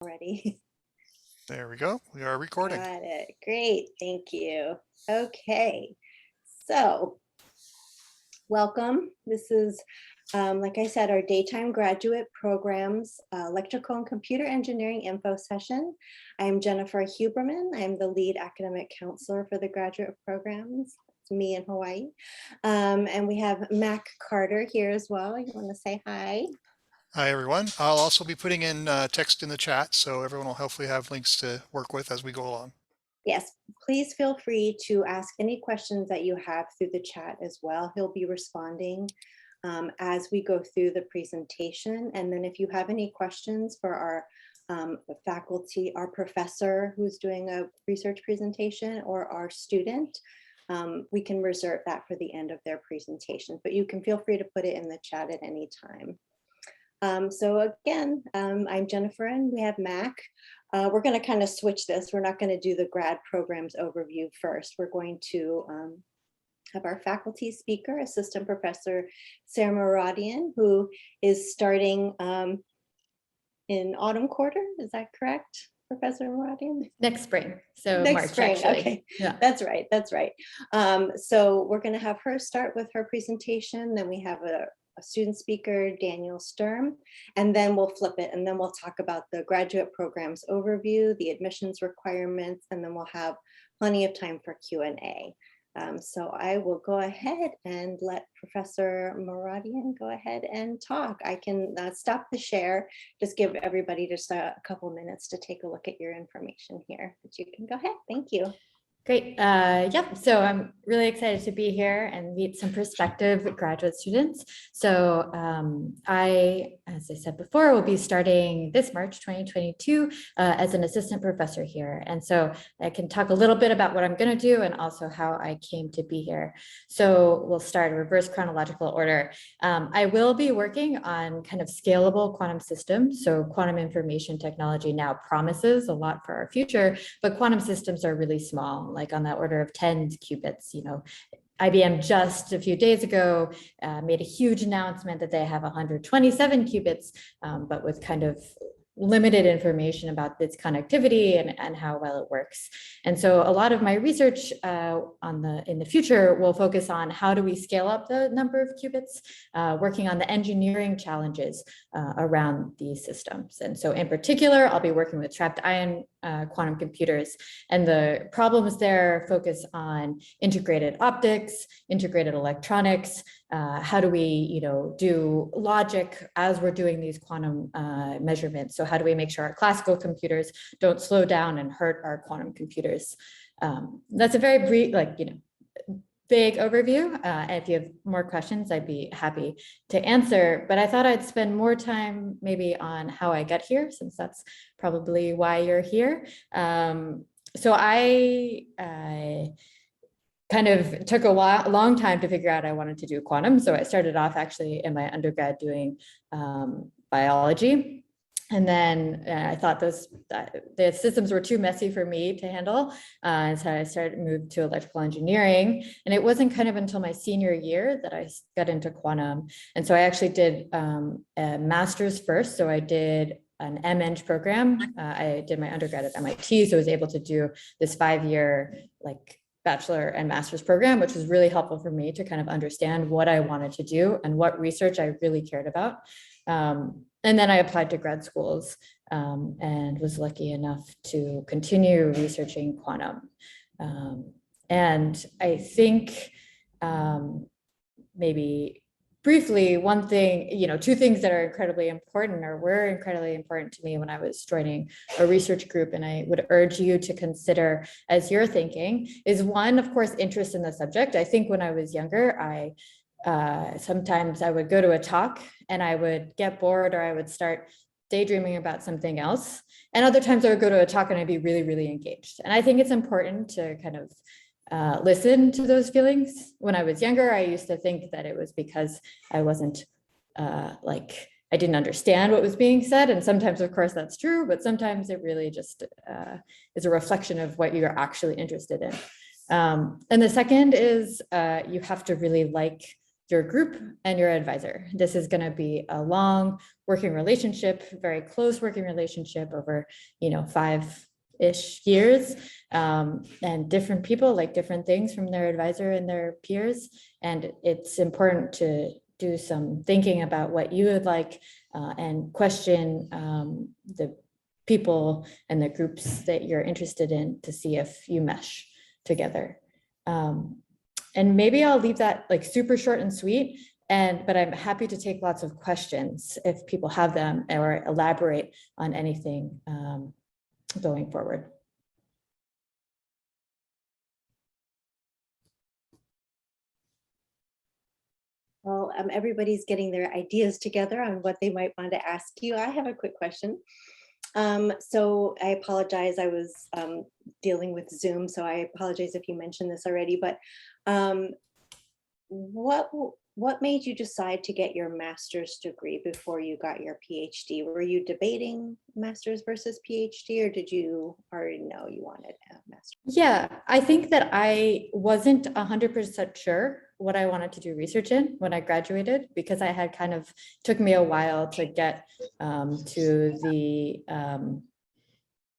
Already. There we go. We are recording. Got it. Great. Thank you. Okay. So, welcome. This is, like I said, our daytime graduate programs, electrical and computer engineering info session. I'm Jennifer Huberman. I'm the lead academic counselor for the graduate programs. It's me in Hawaii. And we have Mac Carter here as well. You want to say hi? Hi, everyone. I'll also be putting in text in the chat, so everyone will hopefully have links to work with as we go along. Yes, please feel free to ask any questions that you have through the chat as well. He'll be responding as we go through the presentation. And then if you have any questions for our faculty, our professor who's doing a research presentation, or our student, we can reserve that for the end of their presentation, but you can feel free to put it in the chat at any time. So again, I'm Jennifer and we have Mac. We're going to kind of switch this. We're not going to do the grad programs overview first. We're going to have our faculty speaker, Assistant Professor Sarah Moravian, who is starting in autumn quarter. Is that correct, Professor Moravian? Next spring, so Next March spring, actually. okay. Yeah, That's right, that's right. So we're going to have her start with her presentation. Then we have a student speaker, Daniel Sturm, and then we'll flip it, and then we'll talk about the graduate programs overview, the admissions requirements, and then we'll have plenty of time for Q&A. So I will go ahead and let Professor Moravian go ahead and talk. I can stop the share, just give everybody just a couple minutes to take a look at your information here, but you can go ahead. Thank you. great. Yep, so I'm really excited to be here and meet some prospective graduate students. So as I said before, will be starting this March 2022 as an assistant professor here. And so I can talk a little bit about what I'm going to do and also how I came to be here. So we'll start in reverse chronological order. I will be working on kind of scalable quantum systems. So quantum information technology now promises a lot for our future, but quantum systems are really small, like on that order of 10 qubits. You know, IBM just a few days ago made a huge announcement that they have 127 qubits, but with kind of limited information about its connectivity and how well it works. And so a lot of my research in the future will focus on how do we scale up the number of qubits, working on the engineering challenges around these systems. And so in particular, I'll be working with trapped ion quantum computers, and the problems there focus on integrated optics, integrated electronics. How do we, do logic as we're doing these quantum measurements? So how do we make sure our classical computers don't slow down and hurt our quantum computers? That's a very brief, big overview. And if you have more questions, I'd be happy to answer. But I thought I'd spend more time maybe on how I got here, since that's probably why you're here. So I kind of took a long time to figure out I wanted to do quantum. So I started off actually in my undergrad doing biology. And then I thought the systems were too messy for me to handle. And so I moved to electrical engineering. And it wasn't kind of until my senior year that I got into quantum. And so I actually did a master's first. So I did an MEng program. I did my undergrad at MIT. So I was able to do this 5-year bachelor and master's program, which was really helpful for me to kind of understand what I wanted to do and what research I really cared about. And then I applied to grad schools and was lucky enough to continue researching quantum. And I think maybe briefly, one thing, two things that are incredibly important or were incredibly important to me when I was joining a research group, and I would urge you to consider as you're thinking, is one, of course, interest in the subject. I think when I was younger, sometimes I would go to a talk and I would get bored, or I would start daydreaming about something else. And other times I would go to a talk and I'd be really, really engaged. And I think it's important to kind of listen to those feelings. When I was younger, I used to think that it was because I wasn't I didn't understand what was being said. And sometimes, of course, that's true, but sometimes it really just is a reflection of what you're actually interested in. And the second is you have to really like your group and your advisor. This is going to be a long working relationship, very close working relationship over, 5-ish years, and different people like different things from their advisor and their peers. And it's important to do some thinking about what you would like, and question the people and the groups that you're interested in to see if you mesh together. And maybe I'll leave that like super short and sweet, but I'm happy to take lots of questions if people have them, or elaborate on anything going forward. Well, everybody's getting their ideas together on what they might want to ask you. I have a quick question. So I apologize, I was dealing with Zoom, so I apologize if you mentioned this already, but what made you decide to get your master's degree before you got your PhD? Were you debating master's versus PhD, or did you already know you wanted a master's? Yeah, I think that I wasn't 100% sure what I wanted to do research in when I graduated, because I had took me a while to get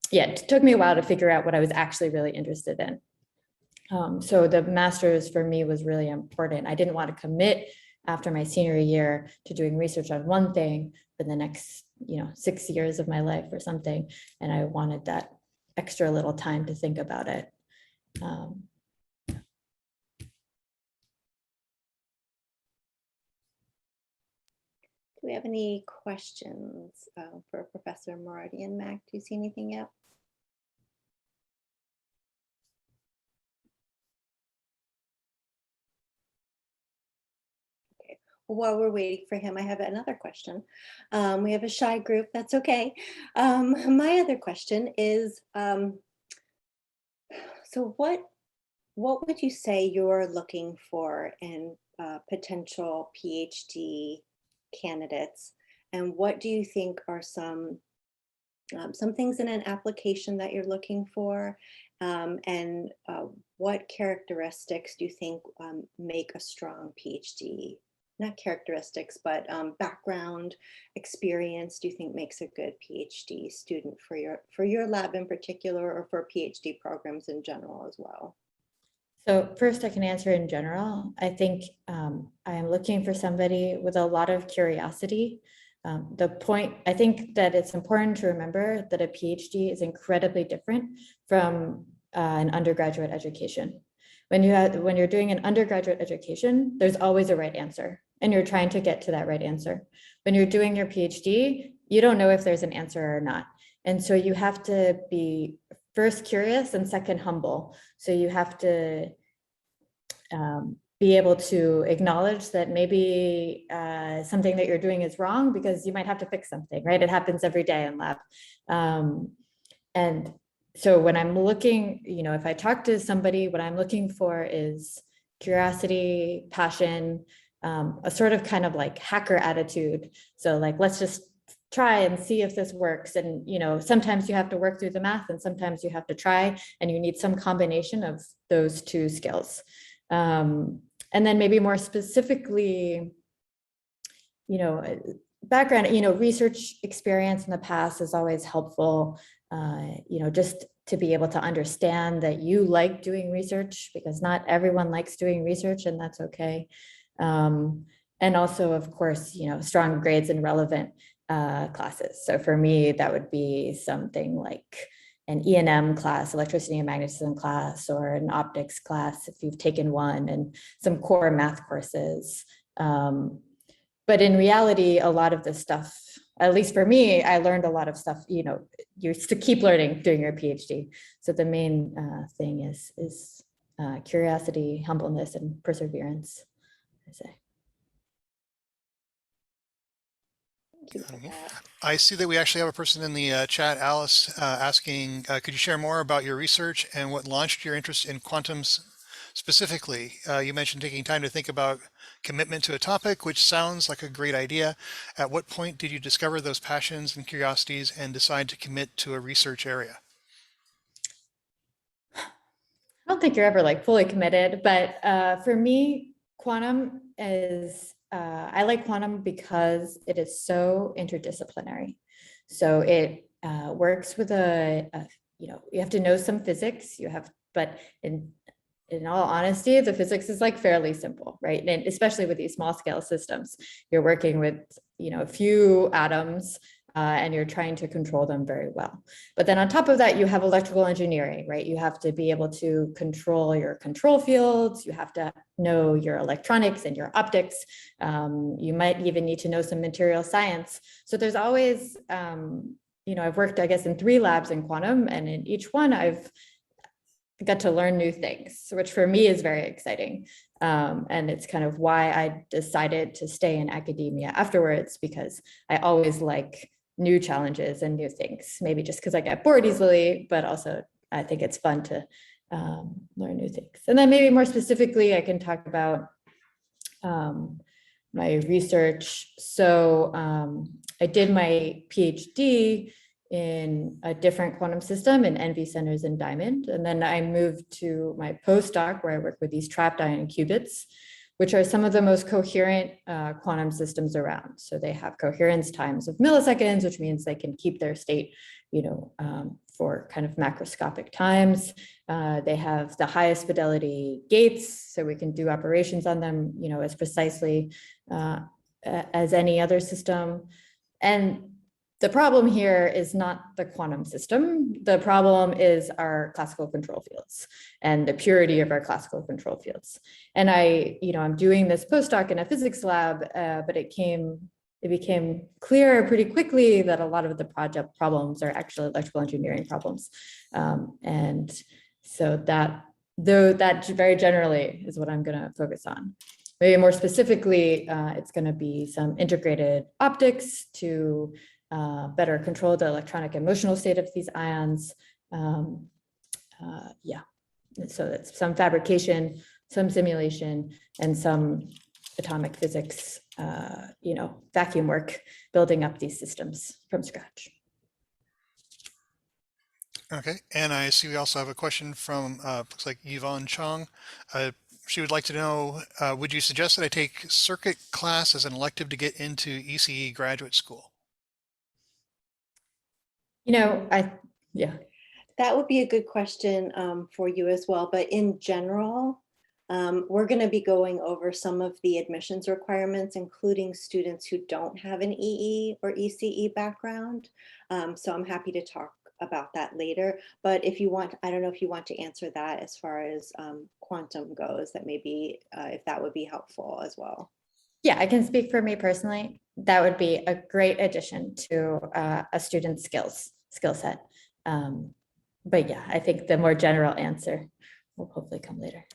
it took me a while to figure out what I was actually really interested in. So the master's for me was really important. I didn't want to commit after my senior year to doing research on one thing for the next, 6 years of my life or something. And I wanted that extra little time to think about it. Do we have any questions for Professor Moravian? Mac, do you see anything yet? Okay. Well, while we're waiting for him, I have another question. We have a shy group. That's okay. My other question is, so what would you say you're looking for in potential PhD candidates, and what do you think are some things in an application that you're looking for, and what characteristics do you think make a strong PhD? Not characteristics, but background, experience, do you think makes a good PhD student for your lab in particular, or for PhD programs in general as well? So first, I can answer in general. I think I am looking for somebody with a lot of curiosity. I think that it's important to remember that a PhD is incredibly different from an undergraduate education. When you're doing an undergraduate education, there's always a right answer, and you're trying to get to that right answer. When you're doing your PhD, you don't know if there's an answer or not. And so you have to be first curious and second humble. So you have to be able to acknowledge that maybe something that you're doing is wrong, because you might have to fix something, right? It happens every day in lab. And so when I'm looking, if I talk to somebody, what I'm looking for is curiosity, passion, a sort of kind of like hacker attitude. So like, let's just try and see if this works. And, sometimes you have to work through the math, and sometimes you have to try, and you need some combination of those two skills. And then maybe more specifically, background, research experience in the past is always helpful, just to be able to understand that you like doing research, because not everyone likes doing research, and that's okay. And also, of course, strong grades in relevant classes. So for me, that would be something like an E&M class, electricity and magnetism class, or an optics class if you've taken one, and some core math courses. But in reality, a lot of this stuff, at least for me, I learned a lot of stuff, you to keep learning during your PhD. So the main thing is curiosity, humbleness, and perseverance, I say. I see that we actually have a person in the chat, Alice, asking, could you share more about your research and what launched your interest in quantums specifically? You mentioned taking time to think about commitment to a topic, which sounds like a great idea. At what point did you discover those passions and curiosities and decide to commit to a research area? I don't think you're ever like fully committed, but for me, quantum is, I like quantum because it is so interdisciplinary. So it works with you have to know some physics, but in all honesty, the physics is like fairly simple, right? And especially with these small scale systems, you're working with, a few atoms and you're trying to control them very well. But then on top of that, you have electrical engineering, right? You have to be able to control your control fields. You have to know your electronics and your optics. You might even need to know some material science. So there's always, I've worked, I guess, in 3 labs in quantum, and in each one I've got to learn new things, which for me is very exciting. And it's kind of why I decided to stay in academia afterwards, because I always like new challenges and new things, maybe just because I get bored easily, but also I think it's fun to learn new things. And then maybe more specifically, I can talk about my research. So I did my PhD in a different quantum system in NV centers in Diamond. And then I moved to my postdoc where I work with these trapped ion qubits, which are some of the most coherent quantum systems around. So they have coherence times of milliseconds, which means they can keep their state, for kind of macroscopic times. They have the highest fidelity gates, so we can do operations on them, as precisely as any other system. And the problem here is not the quantum system. The problem is our classical control fields and the purity of our classical control fields. And I'm doing this postdoc in a physics lab, but it became clear pretty quickly that a lot of the project problems are actually electrical engineering problems. And so that very generally is what I'm going to focus on. Maybe more specifically, it's going to be some integrated optics to better control the electronic and motional state of these ions. So that's some fabrication, some simulation, and some atomic physics, vacuum work, building up these systems from scratch. Okay, and I see we also have a question from, looks like Yvonne Chong. She would like to know, would you suggest that I take circuit class as an elective to get into ECE graduate school? That would be a good question for you as well. But in general, we're going to be going over some of the admissions requirements, including students who don't have an EE or ECE background. So I'm happy to talk about that later. But if you want, I don't know if you want to answer that as far as quantum goes, that maybe if that would be helpful as well. Yeah, I can speak for me personally. That would be a great addition to a student's skill set. But yeah, I think the more general answer will hopefully come later.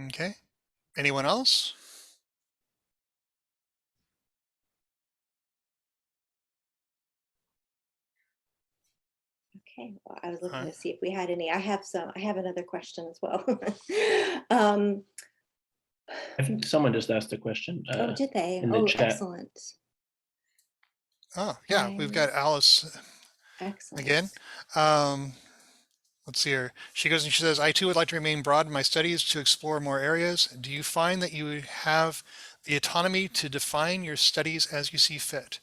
Okay, anyone else? Okay, well, I was looking to see if we had any. I have another question as well. I think someone just asked a question. Oh, did they? in the Oh, chat. excellent. Oh, yeah, we've got Alice Excellent. again. Let's see here. She goes and she says, I too would like to remain broad in my studies to explore more areas. Do you find that you have the autonomy to define your studies as you see fit?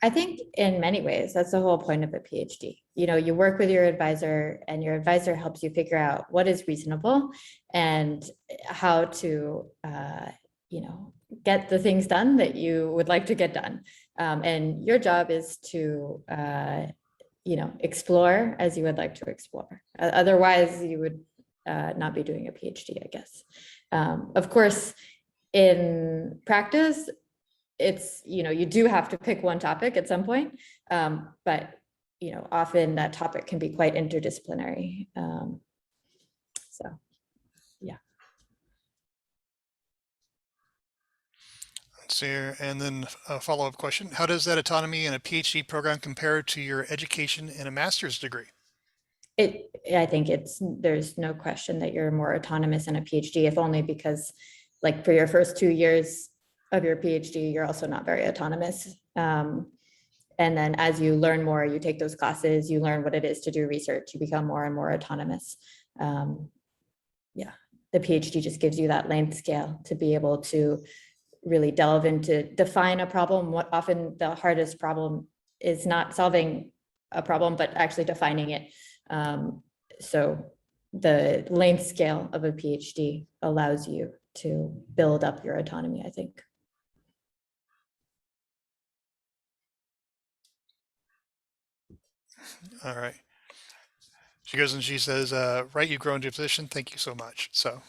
I think in many ways, that's the whole point of a PhD. You work with your advisor and your advisor helps you figure out what is reasonable and how to, get the things done that you would like to get done. And your job is to, explore as you would like to explore. Otherwise, you would not be doing a PhD, I guess. Of course, in practice, it's, you do have to pick one topic at some point, but, often that topic can be quite interdisciplinary. So, yeah. Let's see here. And then a follow-up question. How does that autonomy in a PhD program compare to your education in a master's degree? I think there's no question that you're more autonomous in a PhD, if only because like for your first 2 years of your PhD, you're also not very autonomous. And then as you learn more, you take those classes, you learn what it is to do research, you become more and more autonomous. Yeah, the PhD just gives you that length scale to be able to really delve into, define a problem. What often the hardest problem is not solving a problem, but actually defining it. So the length scale of a PhD allows you to build up your autonomy, I think. All right. She goes and she says, right, you've grown to a position. Thank you so much. So,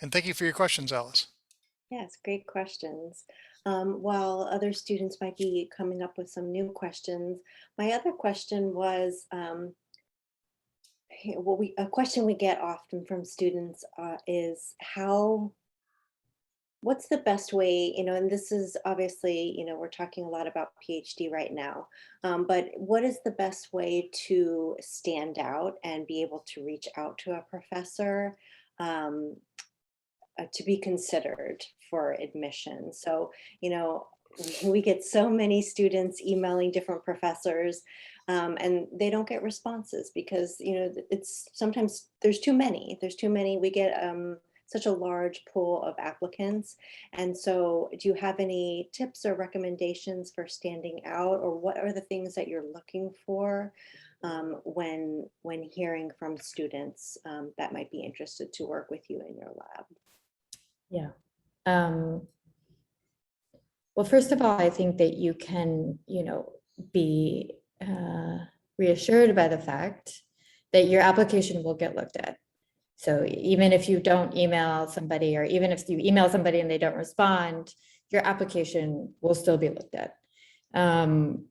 and thank you for your questions, Alice. Yes, great questions. While other students might be coming up with some new questions, my other question was, a question we get often from students is what's the best way, and this is obviously, we're talking a lot about PhD right now, but what is the best way to stand out and be able to reach out to a professor to be considered for admission? So, we get so many students emailing different professors and they don't get responses because, it's sometimes there's too many. We get such a large pool of applicants. And so do you have any tips or recommendations for standing out, or what are the things that you're looking for when hearing from students that might be interested to work with you in your lab? Yeah. Well, first of all, I think that you can, be reassured by the fact that your application will get looked at. So even if you don't email somebody, or even if you email somebody and they don't respond, your application will still be looked at. And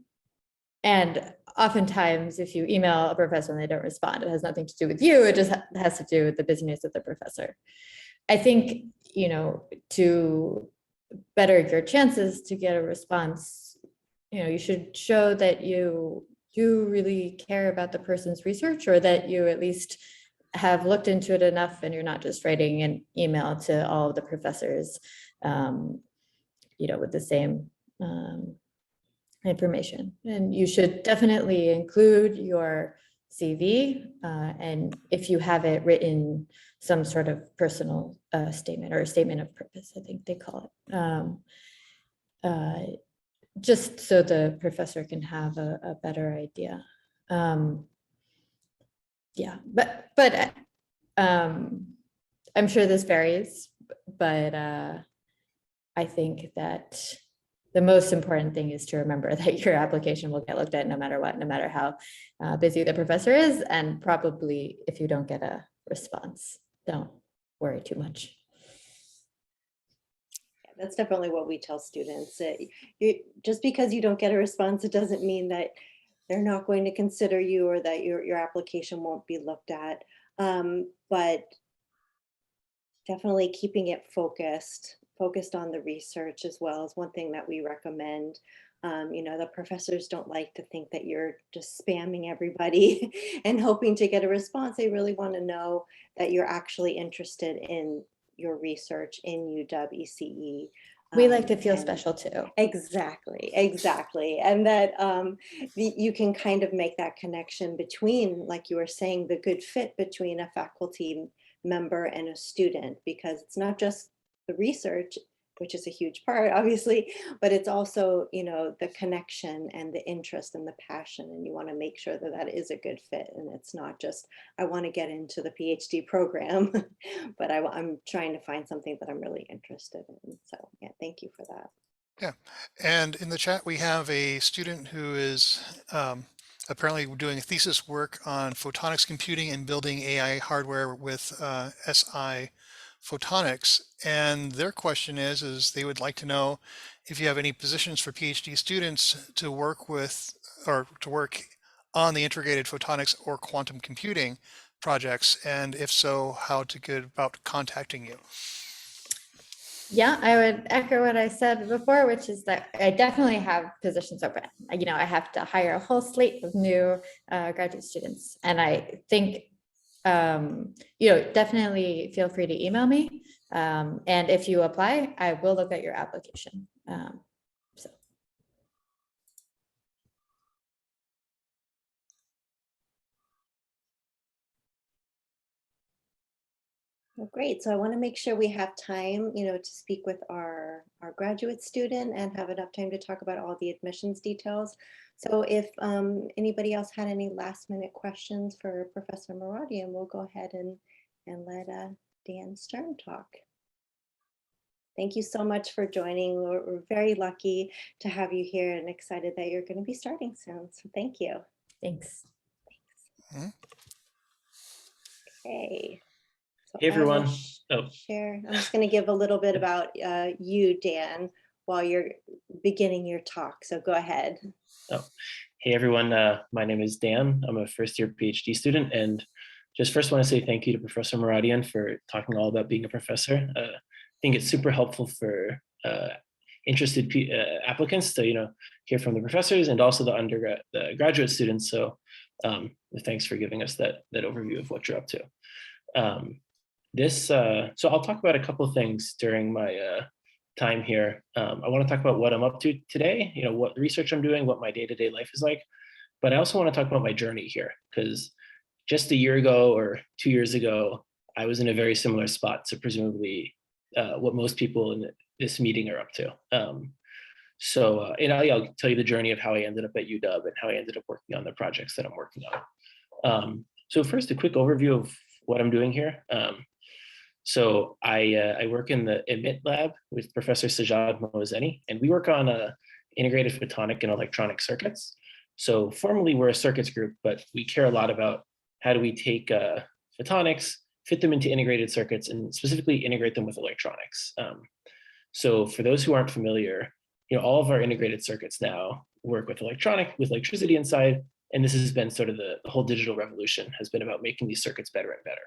oftentimes, if you email a professor and they don't respond, it has nothing to do with you. It just has to do with the busyness of the professor. I think, to better your chances to get a response, you should show that you really care about the person's research, or that you at least have looked into it enough and you're not just writing an email to all of the professors, with the same information. And you should definitely include your CV, and if you have it written, some sort of personal statement, or a statement of purpose, I think they call it, just so the professor can have a better idea. Yeah, but I'm sure this varies, but I think that the most important thing is to remember that your application will get looked at no matter what, no matter how busy the professor is. And probably if you don't get a response, don't worry too much. Yeah, that's definitely what we tell students. Just because you don't get a response, it doesn't mean that they're not going to consider you, or that your application won't be looked at. But definitely keeping it focused on the research as well is one thing that we recommend. The professors don't like to think that you're just spamming everybody and hoping to get a response. They really want to know that you're actually interested in your research in UW ECE. We like to feel special too. Exactly. And that you can kind of make that connection between, like you were saying, the good fit between a faculty member and a student, because it's not just the research, which is a huge part, obviously, but it's also, the connection and the interest and the passion. And you want to make sure that that is a good fit. And it's not just, I want to get into the PhD program, but I'm trying to find something that I'm really interested in. So yeah, thank you for that. Yeah. And in the chat, we have a student who is apparently doing a thesis work on photonics computing and building AI hardware with SI photonics. And their question is they would like to know if you have any positions for PhD students to work with, or to work on the integrated photonics or quantum computing projects. And if so, how to go about contacting you. Yeah, I would echo what I said before, which is that I definitely have positions open. I have to hire a whole slate of new graduate students. And I think definitely feel free to email me. And if you apply, I will look at your application. So. Well, great. So I want to make sure we have time, to speak with our graduate student and have enough time to talk about all the admissions details. So if anybody else had any last minute questions for Professor Moravian, we'll go ahead and let Dan Stern talk. Thank you so much for joining. We're very lucky to have you here and excited that you're going to be starting soon. So thank you. Thanks. Okay. So Hey, everyone. Share. I'm just going to give a little bit about you, Dan, while you're beginning your talk. So go ahead. Hey, everyone. My name is Dan. I'm a first-year PhD student, and just first want to say thank you to Professor Moravian for talking all about being a professor. I think it's super helpful for interested applicants to hear from the professors and also the graduate students. So thanks for giving us that overview of what you're up to. So I'll talk about a couple of things during my time here. I want to talk about what I'm up to today, what research I'm doing, what my day-to-day life is like, but I also want to talk about my journey here, because just a year ago or 2 years ago, I was in a very similar spot to presumably what most people in this meeting are up to. And I'll tell you the journey of how I ended up at UW and how I ended up working on the projects that I'm working on. So first, a quick overview of what I'm doing here. So I work in the EMIT lab with Professor Sajjad Mohseni, and we work on integrated photonic and electronic circuits. So formally, we're a circuits group, but we care a lot about how do we take photonics, fit them into integrated circuits, and specifically integrate them with electronics. So for those who aren't familiar, all of our integrated circuits now work with electricity inside. And this has been sort of the whole digital revolution has been about making these circuits better and better.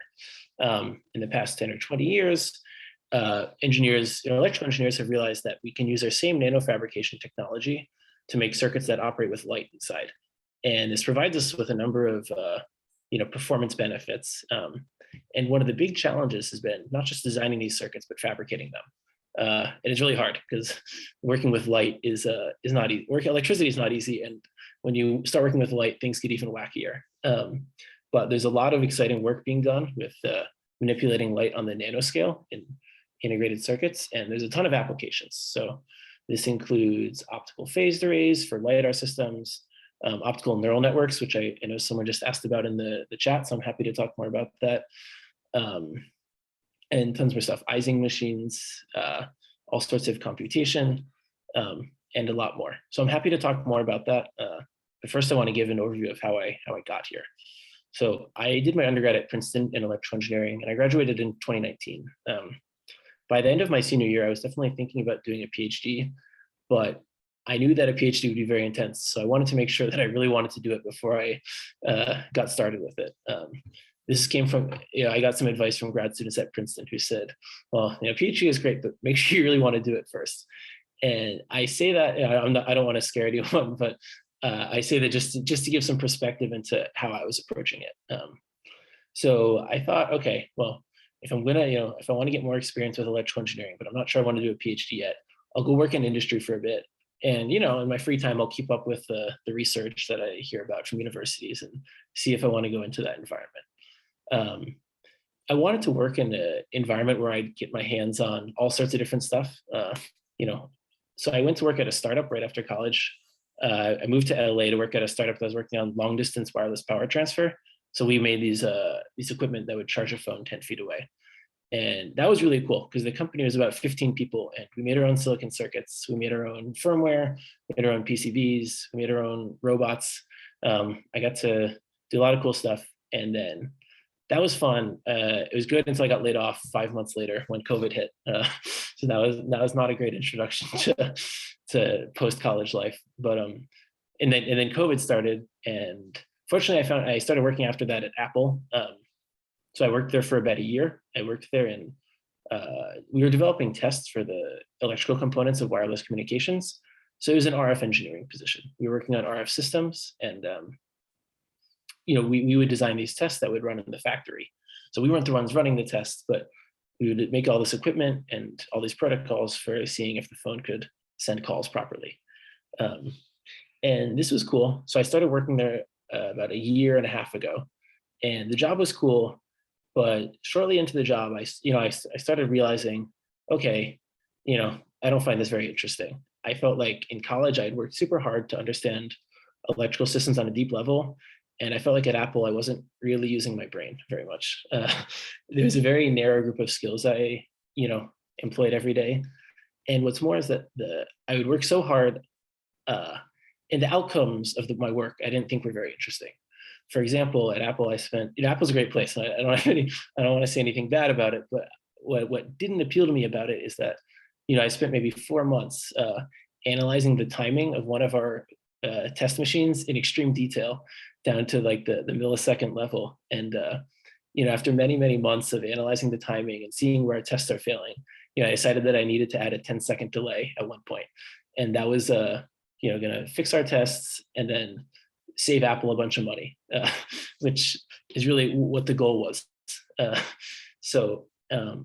In the past 10 or 20 years, electrical engineers have realized that we can use our same nanofabrication technology to make circuits that operate with light inside. And this provides us with a number of performance benefits. And one of the big challenges has been not just designing these circuits, but fabricating them. And it's really hard because working with light is not easy. Electricity is not easy, and when you start working with light, things get even wackier. But there's a lot of exciting work being done with manipulating light on the nanoscale in integrated circuits, and there's a ton of applications. So this includes optical phased arrays for LiDAR systems, optical neural networks, which I know someone just asked about in the chat, so I'm happy to talk more about that. And tons more stuff, Ising machines, all sorts of computation, and a lot more. So I'm happy to talk more about that. But first I want to give an overview of how I got here. So I did my undergrad at Princeton in electrical engineering, and I graduated in 2019. By the end of my senior year, I was definitely thinking about doing a PhD, but I knew that a PhD would be very intense. So I wanted to make sure that I really wanted to do it before I got started with it. This came from, I got some advice from grad students at Princeton who said, well, PhD is great, but make sure you really want to do it first. And I say that, I don't want to scare anyone, but I say that just to give some perspective into how I was approaching it. So I thought, okay, well, if I'm gonna, if I want to get more experience with electrical engineering, but I'm not sure I want to do a PhD yet, I'll go work in industry for a bit. And, in my free time, I'll keep up with the research that I hear about from universities and see if I want to go into that environment. I wanted to work in an environment where I'd get my hands on all sorts of different stuff. So I went to work at a startup right after college. I moved to LA to work at a startup that was working on long distance wireless power transfer. So we made these equipment that would charge a phone 10 feet away. And that was really cool because the company was about 15 people, and we made our own silicon circuits. We made our own firmware, we made our own PCBs, we made our own robots. I got to do a lot of cool stuff. And then that was fun. It was good until I got laid off 5 months later when COVID hit. So that was not a great introduction to post-college life. But and then COVID started, and fortunately I started working after that at Apple. So I worked there for about a year. I worked there and we were developing tests for the electrical components of wireless communications. So it was an RF engineering position. We were working on RF systems, and we would design these tests that would run in the factory. So we weren't the ones running the tests, but we would make all this equipment and all these protocols for seeing if the phone could send calls properly. And this was cool. So I started working there about a year and a half ago, and the job was cool. But shortly into the job, I started realizing, okay, I don't find this very interesting. I felt like in college, I'd worked super hard to understand electrical systems on a deep level. And I felt like at Apple, I wasn't really using my brain very much. There was a very narrow group of skills I, employed every day. And what's more is that I would work so hard, and the outcomes of my work, I didn't think were very interesting. For example, at Apple, I spent, Apple's a great place. I don't want to say anything bad about it, but what didn't appeal to me about it is that, I spent maybe 4 months analyzing the timing of one of our test machines in extreme detail, down to like the millisecond level. And, after many, many months of analyzing the timing and seeing where our tests are failing, I decided that I needed to add a 10-second delay at one point. And that was, going to fix our tests and then save Apple a bunch of money, which is really what the goal was. So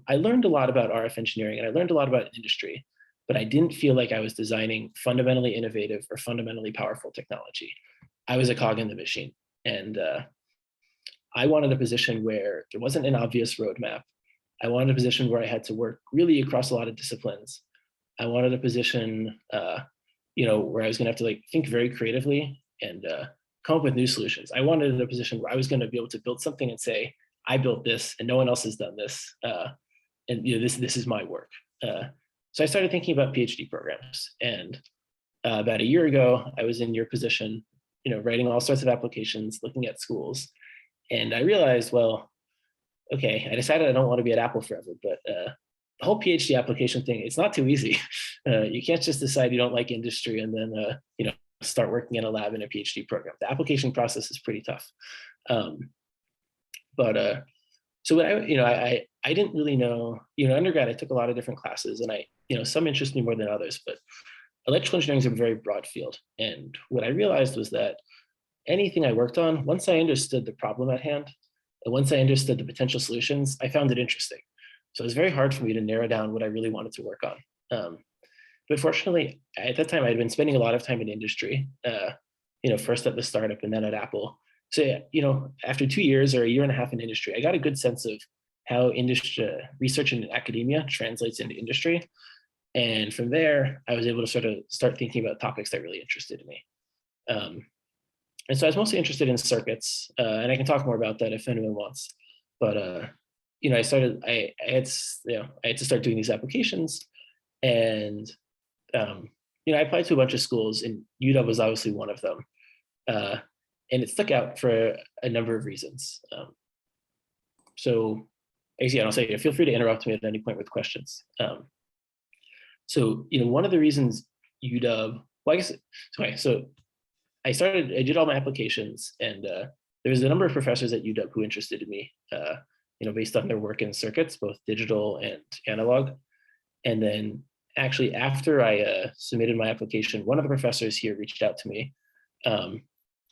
I learned a lot about RF engineering, and I learned a lot about industry, but I didn't feel like I was designing fundamentally innovative or fundamentally powerful technology. I was a cog in the machine, and I wanted a position where there wasn't an obvious roadmap. I wanted a position where I had to work really across a lot of disciplines. I wanted a position, where I was going to have to like think very creatively and come up with new solutions. I wanted a position where I was going to be able to build something and say, I built this and no one else has done this. And this is my work. So I started thinking about PhD programs. And about a year ago, I was in your position, writing all sorts of applications, looking at schools. And I realized, well, okay, I decided I don't want to be at Apple forever, but the whole PhD application thing, it's not too easy. You can't just decide you don't like industry and then, start working in a lab in a PhD program. The application process is pretty tough. So what I didn't really know, undergrad, I took a lot of different classes, and some interest me more than others, but electrical engineering is a very broad field. And what I realized was that anything I worked on, once I understood the problem at hand, and once I understood the potential solutions, I found it interesting. So it was very hard for me to narrow down what I really wanted to work on. But fortunately, at that time, I'd been spending a lot of time in industry, first at the startup and then at Apple. So, after 2 years or a year and a half in industry, I got a good sense of how industry research in academia translates into industry. And from there, I was able to sort of start thinking about topics that really interested me. And so I was mostly interested in circuits, and I can talk more about that if anyone wants. But I had to start doing these applications, and I applied to a bunch of schools, and UW was obviously one of them. And it stuck out for a number of reasons. So again, I'll say, feel free to interrupt me at any point with questions. So one of the reasons UW, so I did all my applications, and there was a number of professors at UW who interested in me, based on their work in circuits, both digital and analog. And then actually after I submitted my application, one of the professors here reached out to me,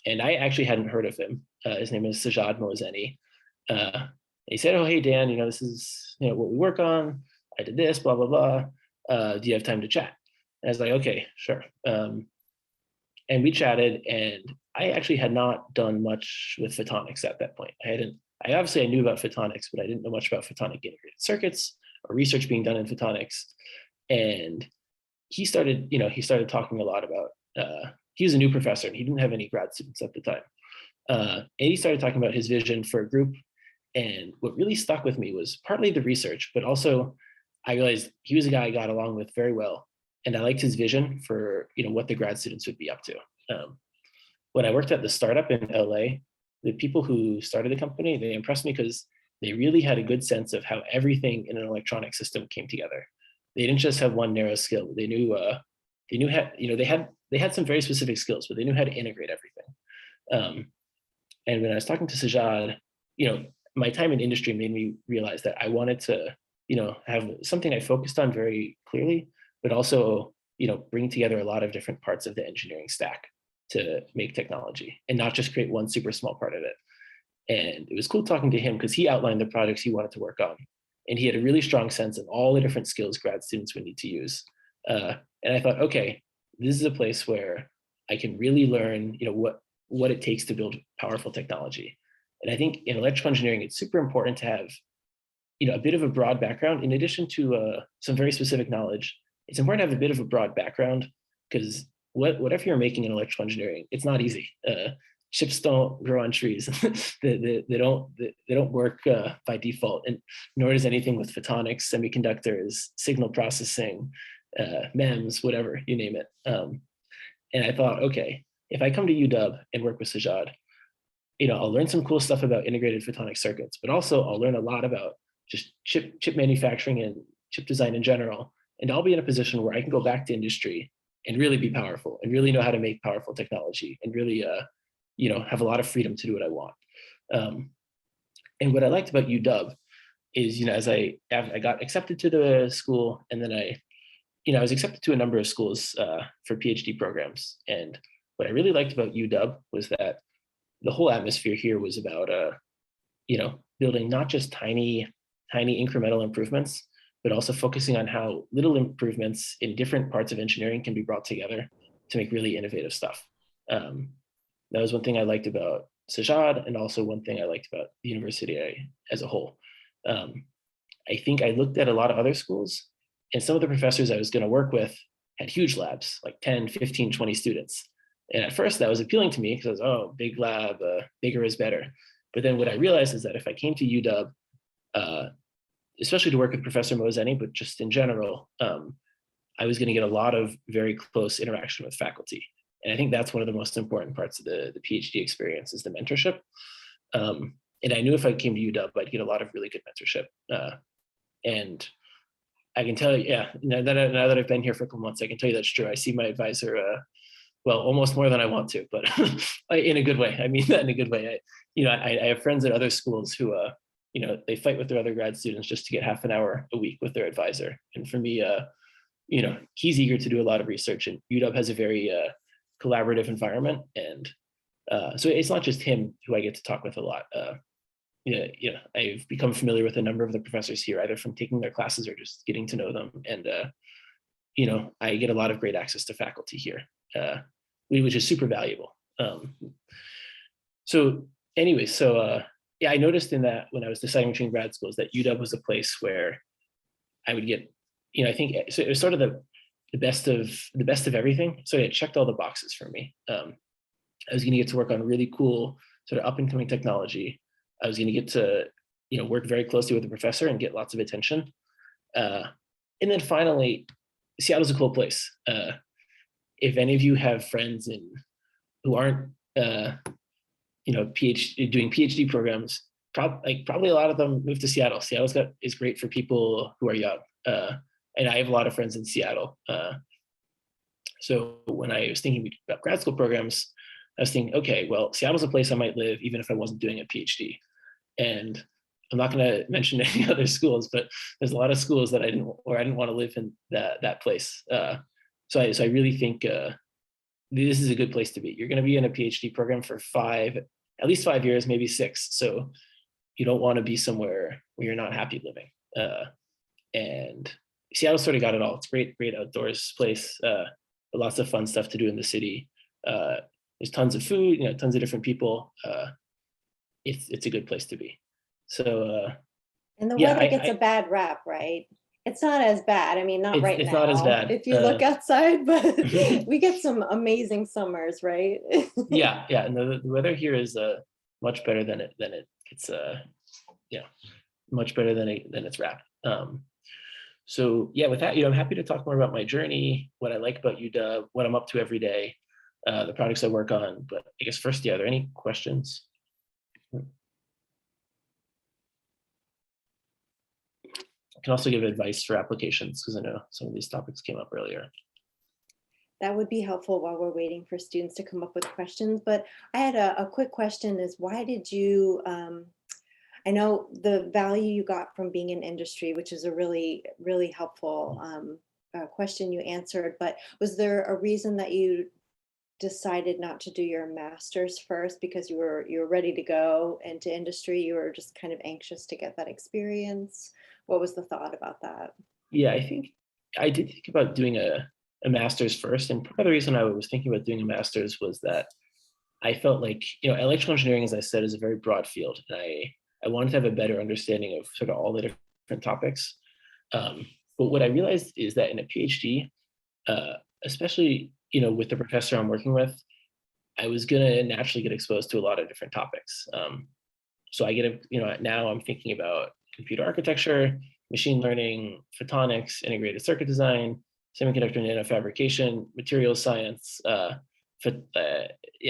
and I actually hadn't heard of him. His name is Sajad Mohseni. He said, "Oh, hey, Dan, this is what we work on. I did this, blah, blah, blah. Do you have time to chat?" And I was like, "Okay, sure." And we chatted, and I actually had not done much with photonics at that point. I knew about photonics, but I didn't know much about photonic integrated circuits or research being done in photonics. And he started talking a lot about, he was a new professor and he didn't have any grad students at the time. And he started talking about his vision for a group. And what really stuck with me was partly the research, but also I realized he was a guy I got along with very well. And I liked his vision for, what the grad students would be up to. When I worked at the startup in LA, the people who started the company, they impressed me because they really had a good sense of how everything in an electronic system came together. They didn't just have one narrow skill. They knew how, they had some very specific skills, but they knew how to integrate everything. And when I was talking to Sajad, my time in industry made me realize that I wanted to, have something I focused on very clearly, but also, bring together a lot of different parts of the engineering stack. to make technology and not just create one super small part of it. And it was cool talking to him because he outlined the projects he wanted to work on. And he had a really strong sense of all the different skills grad students would need to use. And I thought, okay, this is a place where I can really learn, what it takes to build powerful technology. And I think in electrical engineering, it's super important to have, a bit of a broad background in addition to some very specific knowledge. It's important to have a bit of a broad background because whatever you're making in electrical engineering, it's not easy. Chips don't grow on trees. they don't work by default, and nor does anything with photonics, semiconductors, signal processing, MEMS, whatever, you name it. And I thought, okay, if I come to UW and work with Sajad, I'll learn some cool stuff about integrated photonic circuits, but also I'll learn a lot about just chip manufacturing and chip design in general. And I'll be in a position where I can go back to industry and really be powerful and really know how to make powerful technology and really, have a lot of freedom to do what I want. And what I liked about UW is, as I got accepted to the school, and then I was accepted to a number of schools for PhD programs. And what I really liked about UW was that the whole atmosphere here was about, building not just tiny incremental improvements, but also focusing on how little improvements in different parts of engineering can be brought together to make really innovative stuff. That was one thing I liked about Sajad, and also one thing I liked about the university as a whole. I think I looked at a lot of other schools, and some of the professors I was going to work with had huge labs, like 10, 15, 20 students. And at first that was appealing to me because I was, big lab, bigger is better. But then what I realized is that if I came to UW, especially to work with Professor Mozeni, but just in general, I was going to get a lot of very close interaction with faculty. And I think that's one of the most important parts of the PhD experience is the mentorship. And I knew if I came to UW, I'd get a lot of really good mentorship. And I can tell you, now that I've been here for a couple months, I can tell you that's true. I see my advisor, almost more than I want to, but in a good way. I mean that in a good way. I have friends at other schools who, they fight with their other grad students just to get half an hour a week with their advisor. And for me, he's eager to do a lot of research, and UW has a very collaborative environment. And so it's not just him who I get to talk with a lot. I've become familiar with a number of the professors here, either from taking their classes or just getting to know them. And, I get a lot of great access to faculty here, which is super valuable. I noticed in that when I was deciding between grad schools that UW was a place where I would get, I think so it was sort of the best of everything. So it checked all the boxes for me. I was going to get to work on really cool sort of up and coming technology. I was going to get to, work very closely with the professor and get lots of attention. And then finally, Seattle's a cool place. If any of you have friends who aren't, doing PhD programs, probably a lot of them move to Seattle. Seattle is great for people who are young. And I have a lot of friends in Seattle. So when I was thinking about grad school programs, I was thinking, okay, well, Seattle's a place I might live even if I wasn't doing a PhD. And I'm not going to mention any other schools, but there's a lot of schools that I didn't want to live in that place. So I really think this is a good place to be. You're going to be in a PhD program for at least 5 years, maybe 6. So you don't want to be somewhere where you're not happy living. And Seattle sort of got it all. It's great outdoors place. Lots of fun stuff to do in the city. There's tons of food, tons of different people. It's a good place to be. So and the weather gets a bad rap, right? It's not as bad. I mean, not right now. It's not as bad if you look outside, but we get some amazing summers, right? yeah, and the weather here is much better than it's much better than it's rap. So yeah, with that, I'm happy to talk more about my journey, what I like about UW, what I'm up to every day, the projects I work on. But I guess first, are there any questions? I can also give advice for applications because I know some of these topics came up earlier. That would be helpful while we're waiting for students to come up with questions. But I had a quick question is why did you, I know the value you got from being in industry, which is a really, really helpful question you answered, but was there a reason that you decided not to do your master's first because you were ready to go into industry? You were just kind of anxious to get that experience. What was the thought about that? Yeah, I think I did think about doing a master's first. And part of the reason I was thinking about doing a master's was that I felt like, electrical engineering, as I said, is a very broad field. And I wanted to have a better understanding of sort of all the different topics. But what I realized is that in a PhD, especially, with the professor I'm working with, I was going to naturally get exposed to a lot of different topics. So I get, now I'm thinking about computer architecture, machine learning, photonics, integrated circuit design, semiconductor nanofabrication, materials science,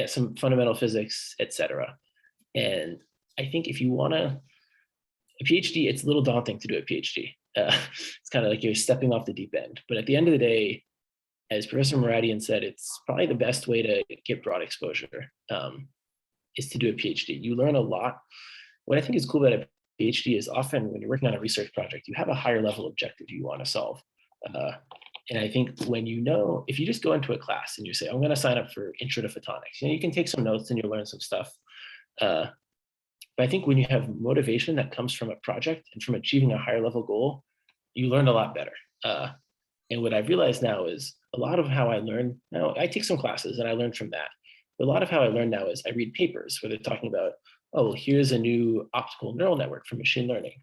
some fundamental physics, etc. And I think if you want a PhD, it's a little daunting to do a PhD. It's kind of like you're stepping off the deep end. But at the end of the day, as Professor Moravian said, it's probably the best way to get broad exposure is to do a PhD. You learn a lot. What I think is cool about a PhD is often when you're working on a research project, you have a higher level objective you want to solve. And I think if you just go into a class and you say, I'm going to sign up for Intro to Photonics, you can take some notes and you'll learn some stuff. But I think when you have motivation that comes from a project and from achieving a higher level goal, you learn a lot better. And what I've realized now is a lot of how I learn now, I take some classes and I learn from that. But a lot of how I learn now is I read papers where they're talking about, oh, here's a new optical neural network for machine learning.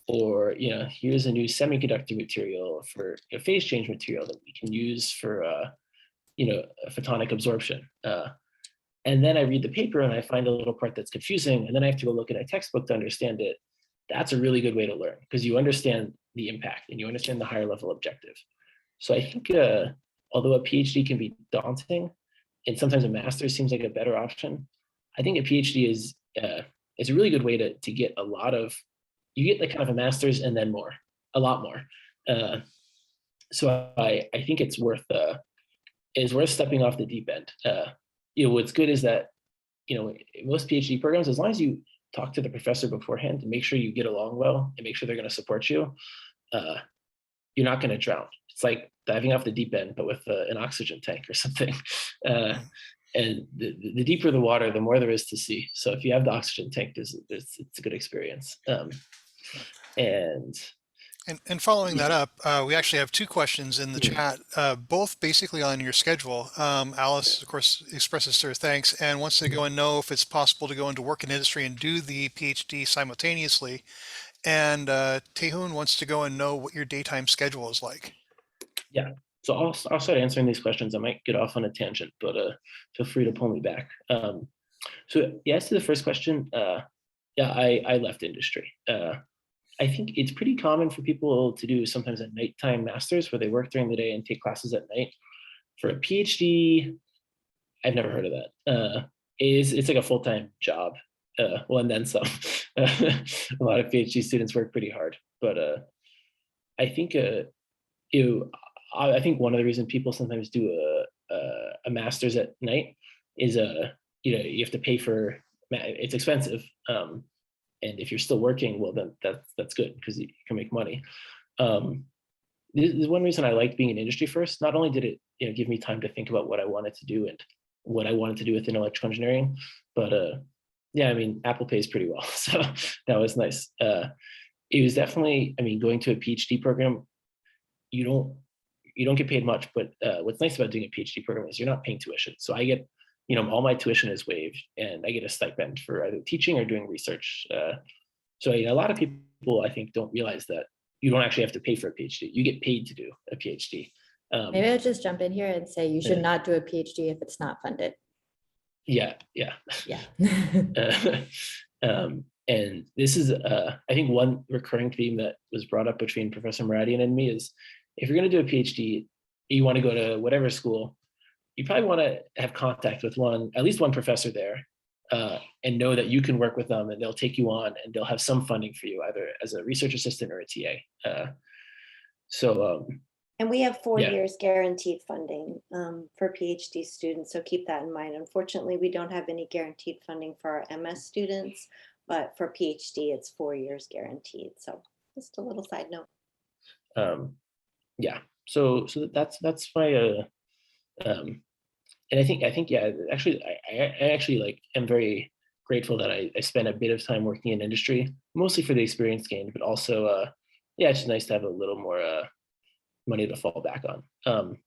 Or, here's a new semiconductor material for phase change material that we can use for, photonic absorption. And then I read the paper and I find a little part that's confusing. And then I have to go look at a textbook to understand it. That's a really good way to learn because you understand the impact and you understand the higher level objective. So I think although a PhD can be daunting and sometimes a master's seems like a better option, I think a PhD is a really good way to get a lot of, you get like kind of a master's and then a lot more. So I think it's worth stepping off the deep end. What's good is that, most PhD programs, as long as you talk to the professor beforehand to make sure you get along well and make sure they're going to support you, you're not going to drown. It's like diving off the deep end, but with an oxygen tank or something. And the deeper the water, the more there is to see. So if you have the oxygen tank, it's a good experience. And following that up, we actually have two questions in the chat, both basically on your schedule. Alice, of course, expresses her thanks and wants to go and know if it's possible to go into work in industry and do the PhD simultaneously. And Taehoon wants to go and know what your daytime schedule is like. Yeah, so I'll start answering these questions. I might get off on a tangent, but feel free to pull me back. So yes, to the first question, I left industry. I think it's pretty common for people to do sometimes a nighttime master's where they work during the day and take classes at night. For a PhD, I've never heard of that. It's like a full-time job. Well, and then some. A lot of PhD students work pretty hard, but I think I think one of the reasons people sometimes do a master's at night is you have to pay for, it's expensive. And if you're still working, well, then that's good because you can make money. This is one reason I liked being in industry first. Not only did it give me time to think about what I wanted to do and what I wanted to do within electrical engineering, but yeah, I mean, Apple pays pretty well, so that was nice. It was definitely, I mean, going to a PhD program, you don't get paid much, but what's nice about doing a PhD program is you're not paying tuition. So I get, all my tuition is waived and I get a stipend for either teaching or doing research. So a lot of people, I think, don't realize that you don't actually have to pay for a PhD. You get paid to do a PhD. Maybe I'll just jump in here and say you should not do a PhD if it's not funded. Yeah. And this is, I think, one recurring theme that was brought up between Professor Moravian and me is if you're going to do a PhD, you want to go to whatever school, you probably want to have contact with at least one professor there, and know that you can work with them and they'll take you on and they'll have some funding for you either as a research assistant or a TA. And we have 4 years guaranteed funding for PhD students, so keep that in mind. Unfortunately, we don't have any guaranteed funding for our MS students, but for PhD, it's 4 years guaranteed. So just a little side note. Yeah, so that's why And I think, yeah, actually, I actually like am very grateful that I spent a bit of time working in industry, mostly for the experience gained, but also, yeah, it's just nice to have a little more money to fall back on.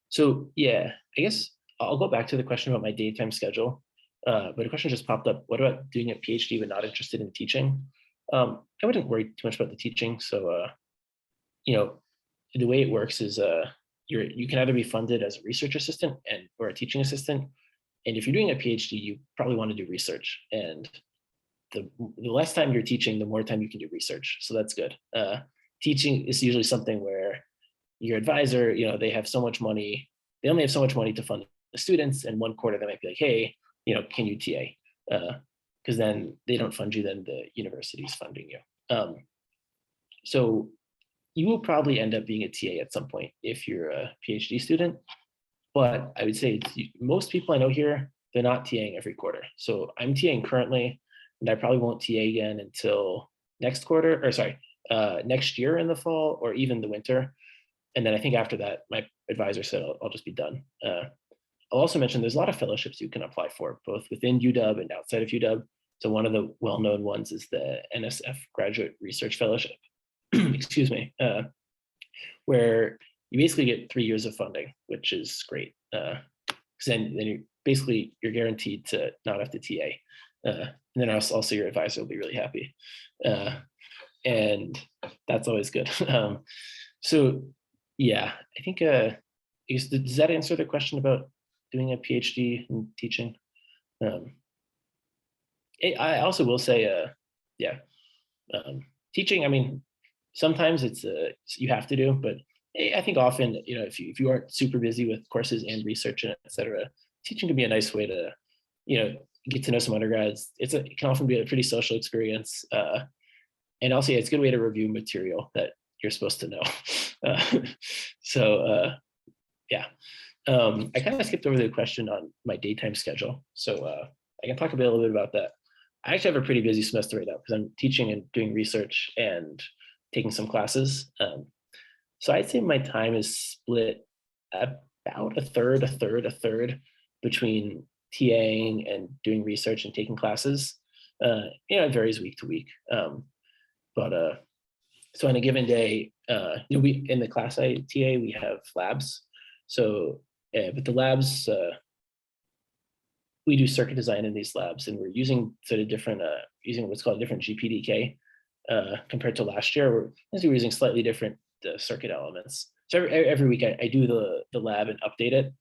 So yeah, I guess I'll go back to the question about my daytime schedule. But a question just popped up. What about doing a PhD but not interested in teaching? I wouldn't worry too much about the teaching. So, you know, the way it works is you can either be funded as a research assistant or a teaching assistant. And if you're doing a PhD, you probably want to do research. And the less time you're teaching, the more time you can do research. So that's good. Teaching is usually something where your advisor, they have so much money. They only have so much money to fund the students. And one quarter they might be like, hey, can you TA? Because then they don't fund you, then the university is funding you. So you will probably end up being a TA at some point if you're a PhD student. But I would say most people I know here, they're not TAing every quarter. So I'm TAing currently, and I probably won't TA again until next year in the fall or even the winter. And then I think after that, my advisor said I'll just be done. I'll also mention there's a lot of fellowships you can apply for, both within UW and outside of UW. So one of the well-known ones is the NSF Graduate Research Fellowship, excuse me, where you basically get 3 years of funding, which is great. Because then you're guaranteed to not have to TA. And then also your advisor will be really happy. And that's always good. So yeah, I think, does that answer the question about doing a PhD in teaching? I also will say, teaching, I mean, sometimes it's you have to do, but I think often, if you aren't super busy with courses and research and et cetera, teaching can be a nice way to, get to know some undergrads. It can often be a pretty social experience. And also, it's a good way to review material that you're supposed to know. Yeah. I kind of skipped over the question on my daytime schedule. So I can talk a little bit about that. I actually have a pretty busy semester right now because I'm teaching and doing research and taking some classes. So I'd say my time is split about a third between TAing and doing research and taking classes. It varies week to week. So on a given day, we in the class I TA, we have labs. So with the labs, we do circuit design in these labs, and we're using sort of different, using what's called different GPDK compared to last year. We're using slightly different circuit elements. So every week I do the lab and update it.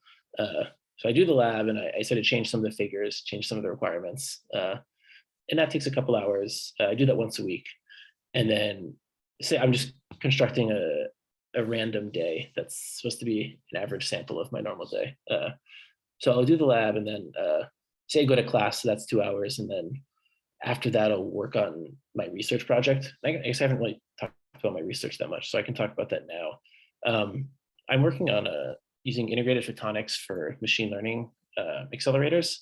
So I do the lab and I sort of change some of the figures, change some of the requirements. And that takes a couple hours. I do that once a week. And then say I'm just constructing a random day that's supposed to be an average sample of my normal day. So I'll do the lab and then say I go to class, so that's 2 hours. And then after that, I'll work on my research project. I guess I haven't really talked about my research that much, so I can talk about that now. I'm working on using integrated photonics for machine learning accelerators.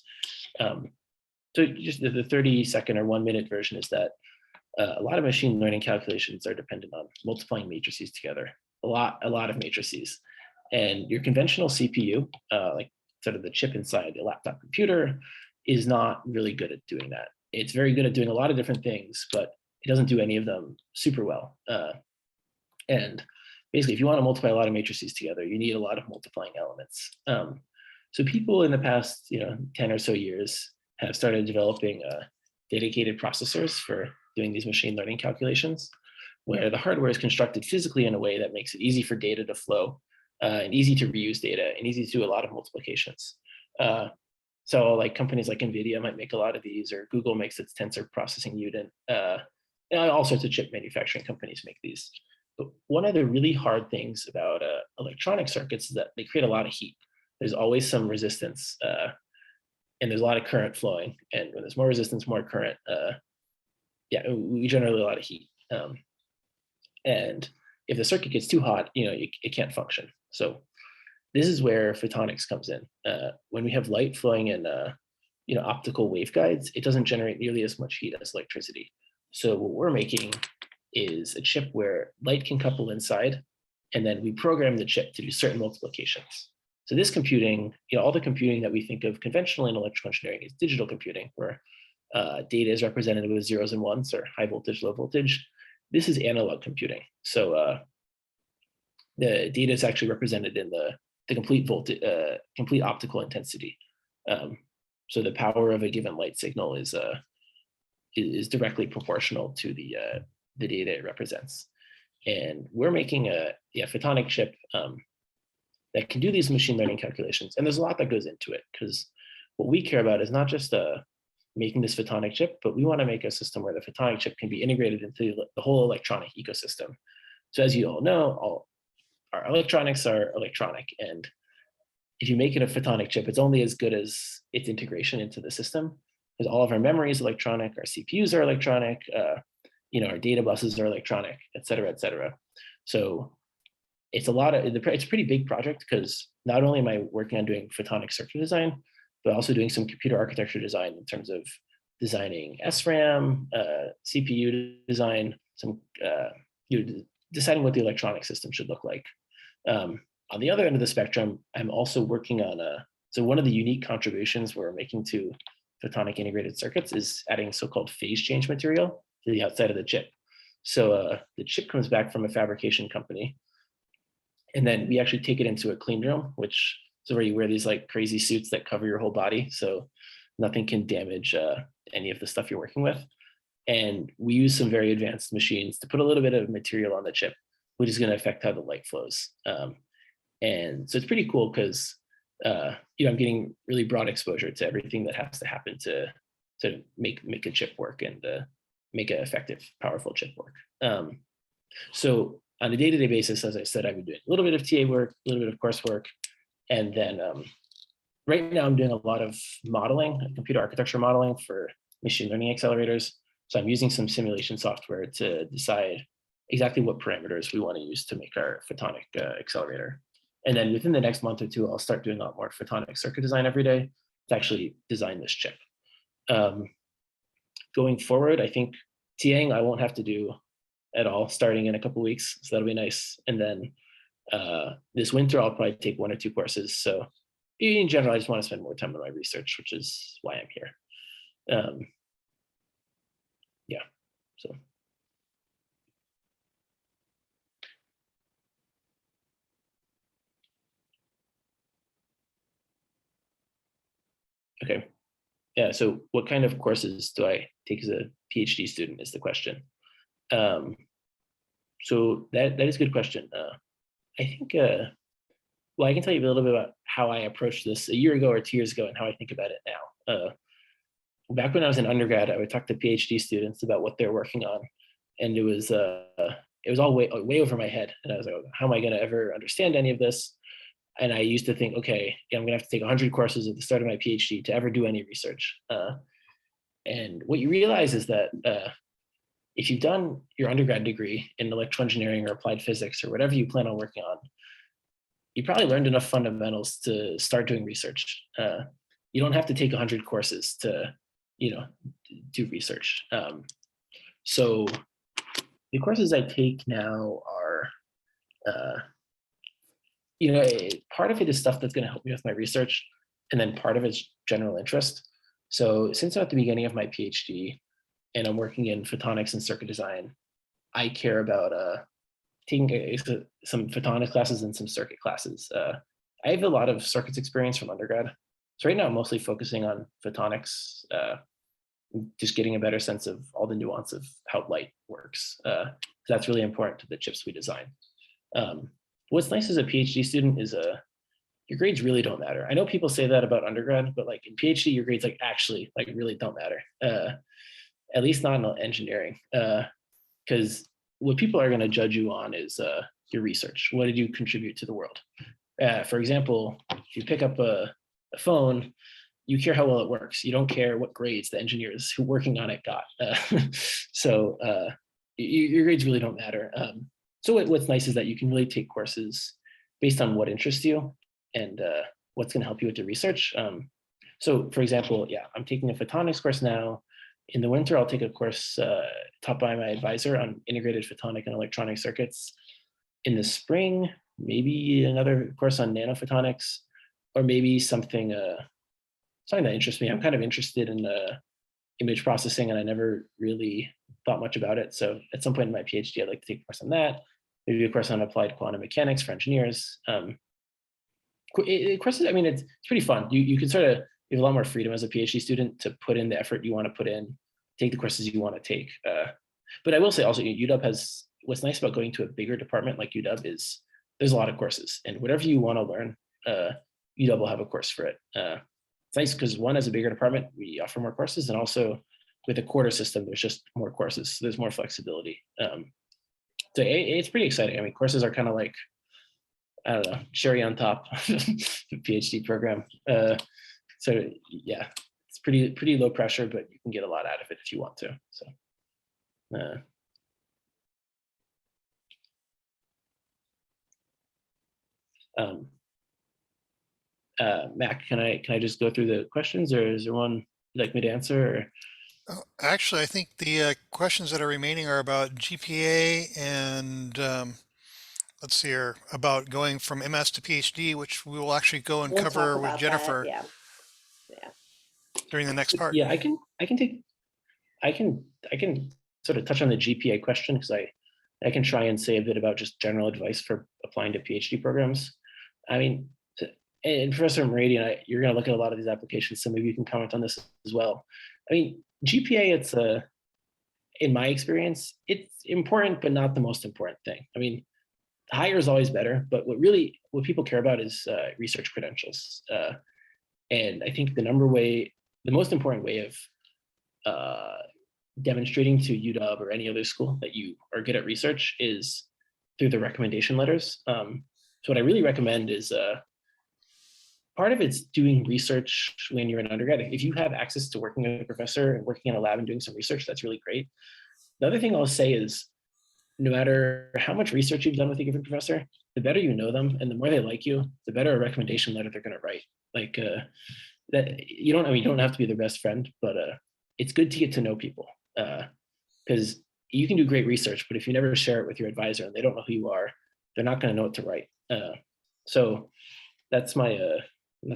So just the 30-second or 1 minute version is that a lot of machine learning calculations are dependent on multiplying matrices together, a lot of matrices. And your conventional CPU, like sort of the chip inside the laptop computer, is not really good at doing that. It's very good at doing a lot of different things, but it doesn't do any of them super well. And basically, if you want to multiply a lot of matrices together, you need a lot of multiplying elements. So people in the past 10 or so years have started developing dedicated processors for doing these machine learning calculations, where the hardware is constructed physically in a way that makes it easy for data to flow and easy to reuse data and easy to do a lot of multiplications. So like companies like NVIDIA might make a lot of these, or Google makes its tensor processing unit. All sorts of chip manufacturing companies make these. But one of the really hard things about electronic circuits is that they create a lot of heat. There's always some resistance and there's a lot of current flowing. And when there's more resistance, more current, we generate a lot of heat. And if the circuit gets too hot, it can't function. So this is where photonics comes in. When we have light flowing in, optical waveguides, it doesn't generate nearly as much heat as electricity. So what we're making is a chip where light can couple inside, and then we program the chip to do certain multiplications. So this computing, all the computing that we think of conventionally in electrical engineering is digital computing, where data is represented with zeros and ones, or high voltage, low voltage. This is analog computing. So the data is actually represented in the complete complete optical intensity. So the power of a given light signal is directly proportional to the data it represents. And we're making a photonic chip that can do these machine learning calculations. And there's a lot that goes into it, because what we care about is not just making this photonic chip, but we want to make a system where the photonic chip can be integrated into the whole electronic ecosystem. So as you all know, our electronics are electronic, and if you make it a photonic chip, it's only as good as its integration into the system, because all of our memory is electronic, our CPUs are electronic, our data buses are electronic, et cetera, et cetera. So it's a pretty big project, because not only am I working on doing photonic circuit design, but also doing some computer architecture design in terms of designing SRAM, CPU design, deciding what the electronic system should look like. On the other end of the spectrum, I'm also working on so one of the unique contributions we're making to photonic integrated circuits is adding so-called phase change material to the outside of the chip. So the chip comes back from a fabrication company, and then we actually take it into a clean room, which is where you wear these like crazy suits that cover your whole body, so nothing can damage any of the stuff you're working with. And we use some very advanced machines to put a little bit of material on the chip, which is going to affect how the light flows. And so it's pretty cool, because I'm getting really broad exposure to everything that has to happen to make a chip work and make an effective, powerful chip work. So on a day-to-day basis, as I said, I've been doing a little bit of TA work, a little bit of coursework, and then right now I'm doing a lot of modeling, computer architecture modeling for machine learning accelerators. So I'm using some simulation software to decide exactly what parameters we want to use to make our photonic accelerator. And then within the next month or two, I'll start doing a lot more photonic circuit design every day to actually design this chip. Going forward, I think TAing I won't have to do at all starting in a couple of weeks, so that'll be nice. And then this winter, I'll probably take 1 or 2 courses. So in general, I just want to spend more time on my research, which is why I'm here. Yeah, so. Okay, yeah, so what kind of courses do I take as a PhD student is the question. So that is a good question. I think, well, I can tell you a little bit about how I approached this a year ago or 2 years ago and how I think about it now. Back when I was in undergrad, I would talk to PhD students about what they're working on, and it was all way over my head. And I was like, how am I going to ever understand any of this? And I used to think, okay, I'm going to have to take 100 courses at the start of my PhD to ever do any research. And what you realize is that if you've done your undergrad degree in electrical engineering or applied physics or whatever you plan on working on, you probably learned enough fundamentals to start doing research. You don't have to take 100 courses to, do research. So the courses I take now are, part of it is stuff that's going to help me with my research, and then part of it's general interest. So since I'm at the beginning of my PhD and I'm working in photonics and circuit design, I care about taking some photonics classes and some circuit classes. I have a lot of circuits experience from undergrad. So right now I'm mostly focusing on photonics, just getting a better sense of all the nuance of how light works. That's really important to the chips we design. What's nice as a PhD student is your grades really don't matter. I know people say that about undergrad, but like in PhD, your grades actually really don't matter. At least not in engineering, because what people are going to judge you on is your research. What did you contribute to the world? For example, if you pick up a phone, you care how well it works. You don't care what grades the engineers who working on it got. So your grades really don't matter. So what's nice is that you can really take courses based on what interests you and what's going to help you with the research. So for example, I'm taking a photonics course now. In the winter, I'll take a course taught by my advisor on integrated photonic and electronic circuits. In the spring, maybe another course on nanophotonics. or maybe something that interests me. I'm kind of interested in image processing, and I never really thought much about it. So at some point in my PhD, I'd like to take a course on that. Maybe a course on applied quantum mechanics for engineers. Courses, I mean, it's pretty fun. You can sort of, you have a lot more freedom as a PhD student to put in the effort you want to put in, take the courses you want to take. But I will say also, UW has, what's nice about going to a bigger department like UW is there's a lot of courses, and whatever you want to learn, UW will have a course for it. It's nice because one, as a bigger department, we offer more courses, and also with a quarter system, there's just more courses. So there's more flexibility. So it's pretty exciting. I mean, courses are kind of like, I don't know, cherry on top of the PhD program. So yeah, it's pretty low pressure, but you can get a lot out of it if you want to. So. Mac, can I just go through the questions, or is there one you'd like me to answer? Or? Oh, actually, I think the questions that are remaining are about GPA and let's see here, about going from MS to PhD, which we will actually go and We'll talk cover with about that, Jennifer yeah. during the next part. Yeah, I can sort of touch on the GPA question, because I can try and say a bit about just general advice for applying to PhD programs. I mean, and Professor Moravian, you're going to look at a lot of these applications, so maybe you can comment on this as well. I mean, GPA, it's in my experience, it's important, but not the most important thing. I mean, higher is always better, but what people care about is research credentials. And I think the most important way of demonstrating to UW or any other school that you are good at research is through the recommendation letters. So what I really recommend is part of it's doing research when you're an undergrad. If you have access to working with a professor and working in a lab and doing some research, that's really great. The other thing I'll say is, no matter how much research you've done with a given professor, the better you know them and the more they like you, the better a recommendation letter they're going to write. Like that, you don't have to be their best friend, but it's good to get to know people, because you can do great research, but if you never share it with your advisor and they don't know who you are, they're not going to know what to write. So that's my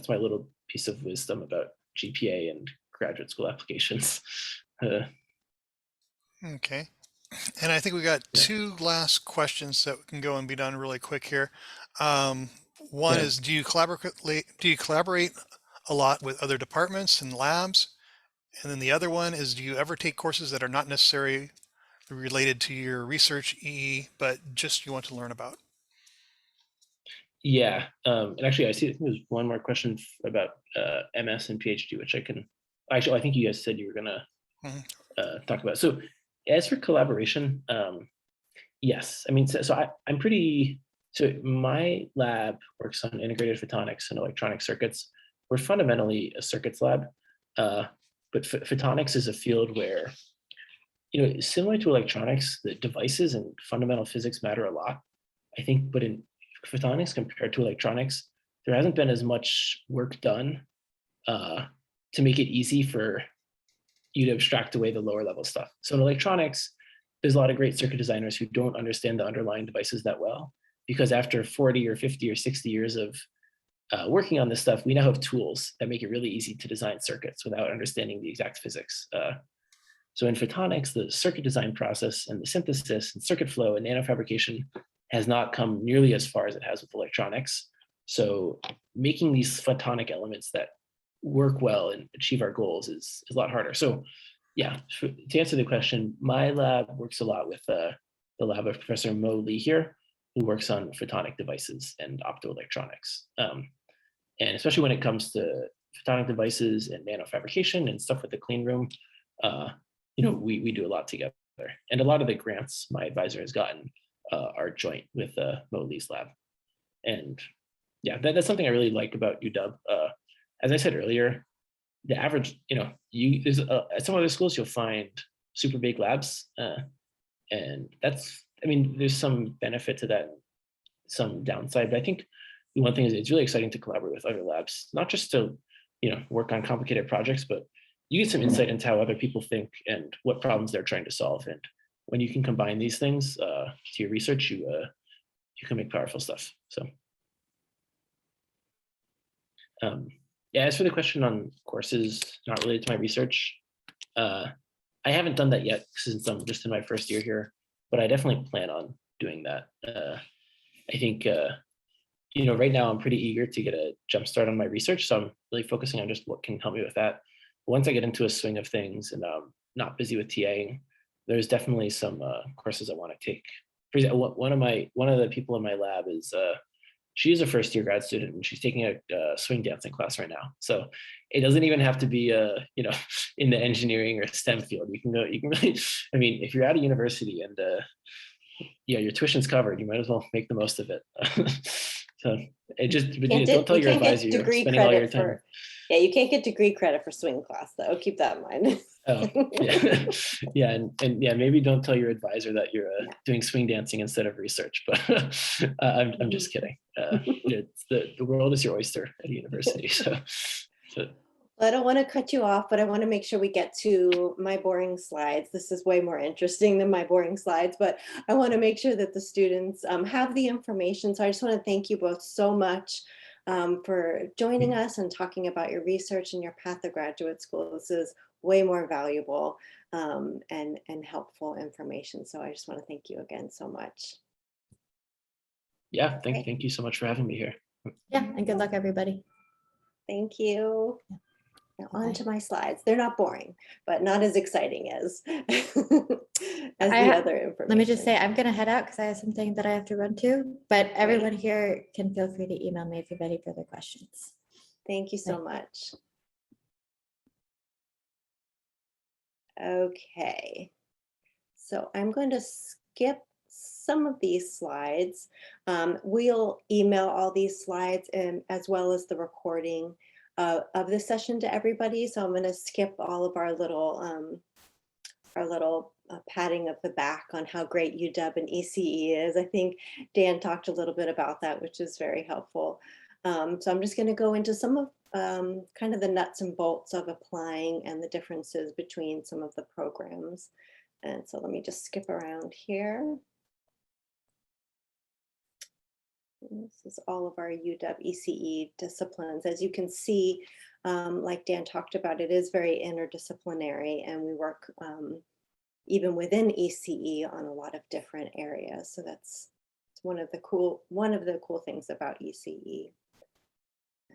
little piece of wisdom about GPA and graduate school applications. Okay. And I think we got two last questions that can go and be done really quick here. One is, do you collaborate a lot with other departments and labs? And then the other one is, do you ever take courses that are not necessarily related to your research EE, but just you want to learn about? Yeah, and actually, I think there's one more question about MS and PhD, which I think you guys said you were gonna talk about. So as for collaboration, yes, I mean, so my lab works on integrated photonics and electronic circuits. We're fundamentally a circuits lab, but photonics is a field where, similar to electronics, the devices and fundamental physics matter a lot, I think, but in photonics compared to electronics, there hasn't been as much work done to make it easy for you to abstract away the lower level stuff. So in electronics, there's a lot of great circuit designers who don't understand the underlying devices that well, because after 40 or 50 or 60 years of working on this stuff, we now have tools that make it really easy to design circuits without understanding the exact physics. So in photonics, the circuit design process and the synthesis and circuit flow and nanofabrication has not come nearly as far as it has with electronics. So making these photonic elements that work well and achieve our goals is a lot harder. So yeah, to answer the question, my lab works a lot with the lab of Professor Mo Lee here, who works on photonic devices and optoelectronics. And especially when it comes to photonic devices and nanofabrication and stuff with the clean room, we do a lot together. And a lot of the grants my advisor has gotten are joint with Mo Lee's lab. And yeah, that's something I really like about UW. As I said earlier, the average, there's at some other schools, you'll find super big labs. And there's some benefit to that, some downside, but I think the one thing is it's really exciting to collaborate with other labs, not just to, work on complicated projects, but you get some insight into how other people think and what problems they're trying to solve. And when you can combine these things to your research, you can make powerful stuff. So Yeah, as for the question on courses not related to my research, I haven't done that yet since I'm just in my first year here, but I definitely plan on doing that. I think, right now I'm pretty eager to get a jump start on my research. So I'm really focusing on just what can help me with that. But once I get into a swing of things and I'm not busy with TAing, there's definitely some courses I want to take. For example, one of the people in my lab is she is a first year grad student and she's taking a swing dancing class right now. So it doesn't even have to be in the engineering or STEM field. You can really, I mean, if you're at a university and your tuition's covered, you might as well make the most of it. So don't tell your advisor you're spending all your time. Yeah, you can't get degree credit for swing class though. Keep that in mind. Oh, yeah. Yeah, and yeah, maybe don't tell your advisor that you're doing swing dancing instead of research, but I'm just kidding. The world is your oyster at a university. So I don't want to cut you off, but I want to make sure we get to my boring slides. This is way more interesting than my boring slides, but I want to make sure that the students have the information. So I just want to thank you both so much for joining us and talking about your research and your path to graduate school. This is way more valuable and helpful information. So I just want to thank you again so much. Yeah, thank you so much for having me here. Yeah, and good luck, everybody. Thank you. Now on to my slides. They're not boring, but not as exciting as, the other information. Let me just say, I'm going to head out because I have something that I have to run to, but everyone here can feel free to email me if you have any further questions. Thank you so much. Okay, so I'm going to skip some of these slides. We'll email all these slides and as well as the recording of this session to everybody. So I'm going to skip all of our little patting of the back on how great UW and ECE is. I think Dan talked a little bit about that, which is very helpful. So I'm just going to go into some of kind of the nuts and bolts of applying and the differences between some of the programs. And so let me just skip around here. This is all of our UW ECE disciplines. As you can see, like Dan talked about, it is very interdisciplinary and we work even within ECE on a lot of different areas. So that's one of the cool things about ECE.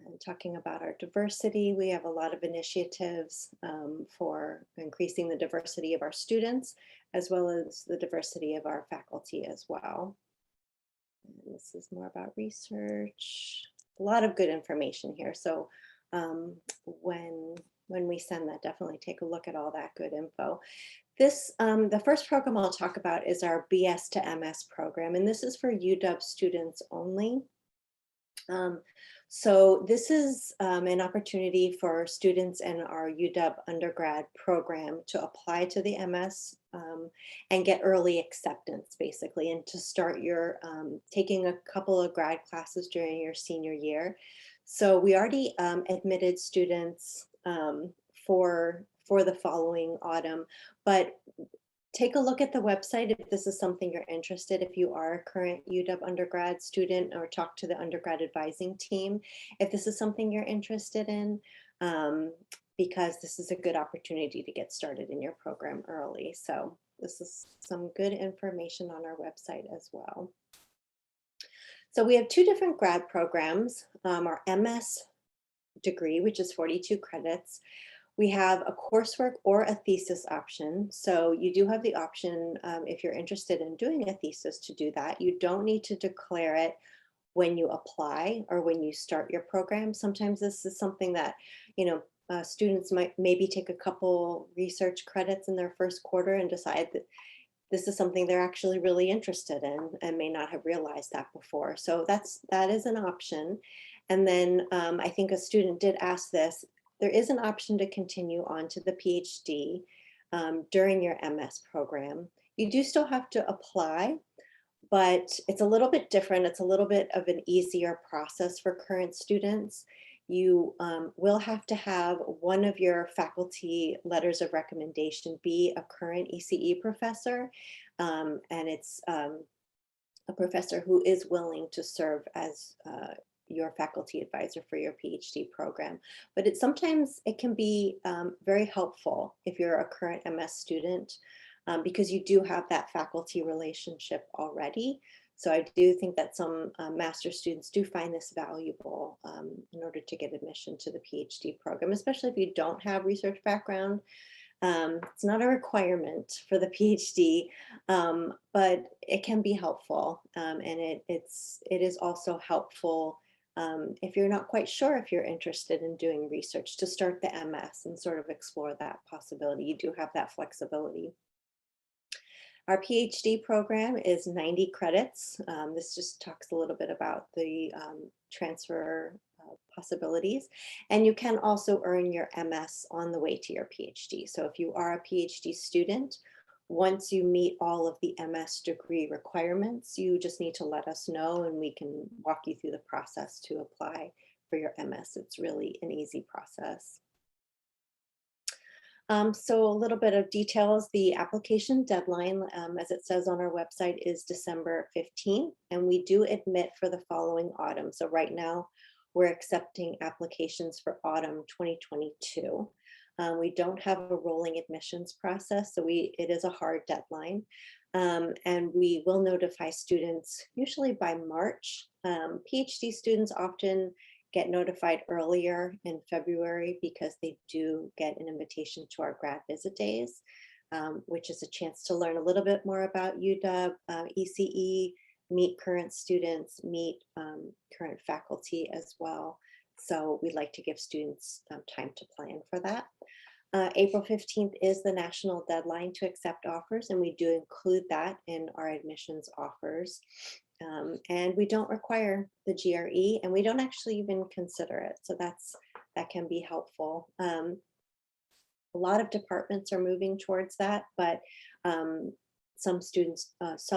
And talking about our diversity, we have a lot of initiatives for increasing the diversity of our students, as well as the diversity of our faculty as well. And this is more about research, a lot of good information here. So when we send that, definitely take a look at all that good info. This, the first program I'll talk about is our BS to MS program, and this is for UW students only. So this is an opportunity for students in our UW undergrad program to apply to the MS and get early acceptance, basically, and to start your taking a couple of grad classes during your senior year. So we already admitted students for the following autumn, but take a look at the website if this is something you're interested, if you are a current UW undergrad student, or talk to the undergrad advising team if this is something you're interested in, because this is a good opportunity to get started in your program early. So this is some good information on our website as well. So we have two different grad programs, our MS degree, which is 42 credits. We have a coursework or a thesis option. So you do have the option, if you're interested in doing a thesis, to do that. You don't need to declare it when you apply or when you start your program. Sometimes this is something that, students might maybe take a couple research credits in their first quarter and decide that this is something they're actually really interested in and may not have realized that before. So that is an option. And then I think a student did ask this. There is an option to continue on to the PhD during your MS program. You do still have to apply, but it's a little bit different. It's a little bit of an easier process for current students. You will have to have one of your faculty letters of recommendation be a current ECE professor, and it's a professor who is willing to serve as your faculty advisor for your PhD program. But sometimes it can be very helpful if you're a current MS student, because you do have that faculty relationship already. So I do think that some master's students do find this valuable in order to get admission to the PhD program, especially if you don't have research background. It's not a requirement for the PhD, but it can be helpful. And it is also helpful if you're not quite sure if you're interested in doing research, to start the MS and sort of explore that possibility. You do have that flexibility. Our PhD program is 90 credits. This just talks a little bit about the transfer possibilities. And you can also earn your MS on the way to your PhD. So if you are a PhD student, once you meet all of the MS degree requirements, you just need to let us know and we can walk you through the process to apply for your MS. It's really an easy process. So a little bit of details. The application deadline, as it says on our website, is December 15th, and we do admit for the following autumn. So right now, we're accepting applications for autumn 2022. We don't have a rolling admissions process, so it is a hard deadline. And we will notify students usually by March. PhD students often get notified earlier in February because they do get an invitation to our grad visit days, which is a chance to learn a little bit more about UW, ECE, meet current students, meet current faculty as well. So we'd like to give students time to plan for that. April 15th is the national deadline to accept offers, and we do include that in our admissions offers. And we don't require the GRE, and we don't actually even consider it. So that can be helpful. A lot of departments are moving towards that, but some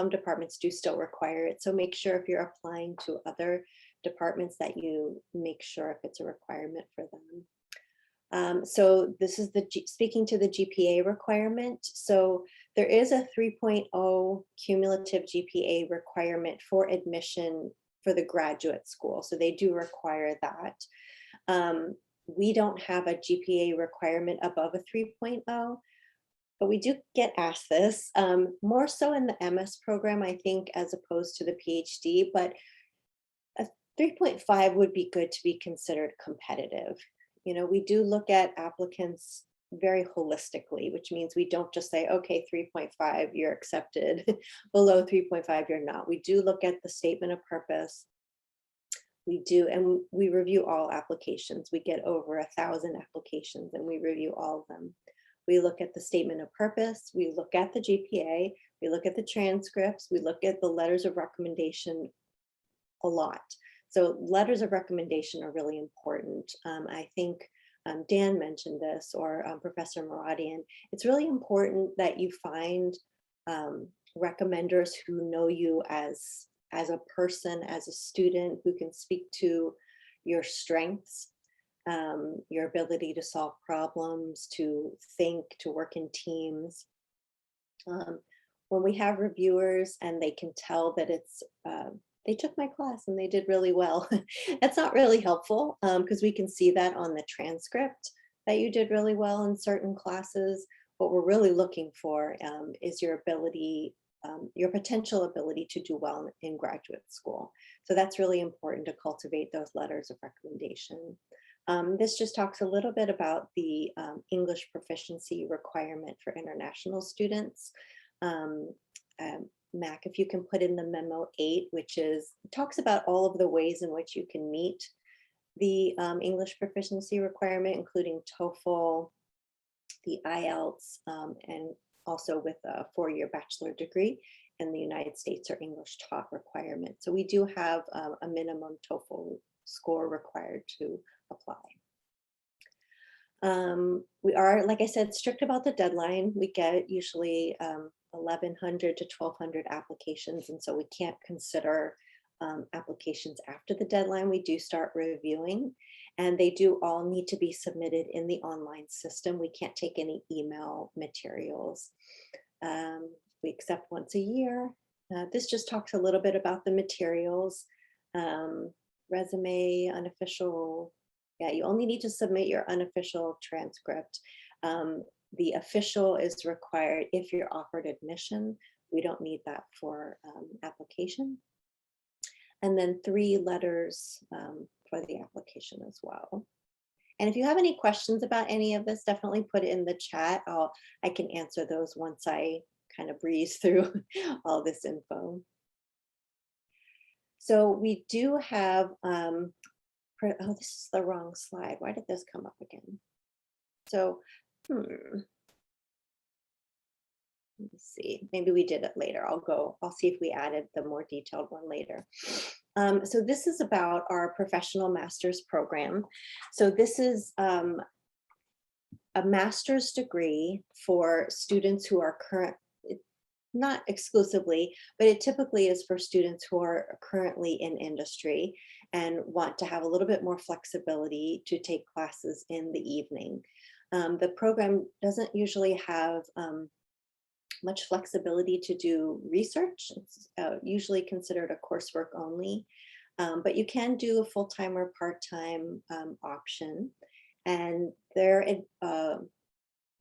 departments do still require it. So make sure if you're applying to other departments that you make sure if it's a requirement for them. So this is speaking to the GPA requirement. So there is a 3.0 cumulative GPA requirement for admission for the graduate school. So they do require that. We don't have a GPA requirement above a 3.0, but we do get asked this, more so in the MS program, I think, as opposed to the PhD, but a 3.5 would be good to be considered competitive. You know, we do look at applicants very holistically, which means we don't just say, okay, 3.5, you're accepted. Below 3.5, you're not. We do look at the statement of purpose. We do, and we review all applications. We get over 1,000 applications and we review all of them. We look at the statement of purpose. We look at the GPA. We look at the transcripts. We look at the letters of recommendation a lot. So letters of recommendation are really important. I think Dan mentioned this, or Professor Moravian. It's really important that you find recommenders who know you as a person, as a student, who can speak to your strengths, your ability to solve problems, to think, to work in teams. When we have reviewers and they can tell that it's they took my class and they did really well. That's not really helpful because we can see that on the transcript that you did really well in certain classes. What we're really looking for is your ability, your potential ability to do well in graduate school. So that's really important to cultivate those letters of recommendation. This just talks a little bit about the English proficiency requirement for international students. Mac, if you can put in the memo 8, which talks about all of the ways in which you can meet the English proficiency requirement, including TOEFL, the IELTS, and also with a 4-year bachelor degree in the United States or English taught requirement. So we do have a minimum TOEFL score required to apply. We are, like I said, strict about the deadline. We get usually 1,100 to 1,200 applications, and so we can't consider applications after the deadline. We do start reviewing, and they do all need to be submitted in the online system. We can't take any email materials. We accept once a year. This just talks a little bit about the materials. resume, unofficial. Yeah, you only need to submit your unofficial transcript. The official is required if you're offered admission. We don't need that for application. And then 3 letters for the application as well. And if you have any questions about any of this, definitely put it in the chat. I can answer those once I kind of breeze through all this info. So we do have, oh, this is the wrong slide. Why did this come up again? So, let me see, maybe we did it later. I'll see if we added the more detailed one later. So this is about our professional master's program. So this is a master's degree for students who are not exclusively, but it typically is for students who are currently in industry and want to have a little bit more flexibility to take classes in the evening. The program doesn't usually have much flexibility to do research. It's usually considered a coursework only, but you can do a full-time or part-time option. And their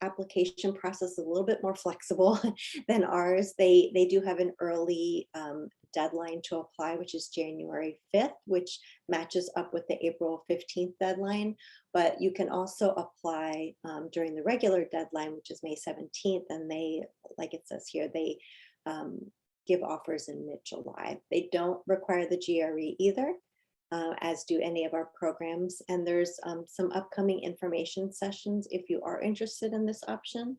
application process is a little bit more flexible than ours. They do have an early deadline to apply, which is January 5th, which matches up with the April 15th deadline. But you can also apply during the regular deadline, which is May 17th. And they, like it says here, they give offers in mid-July. They don't require the GRE either, as do any of our programs. And there's some upcoming information sessions if you are interested in this option.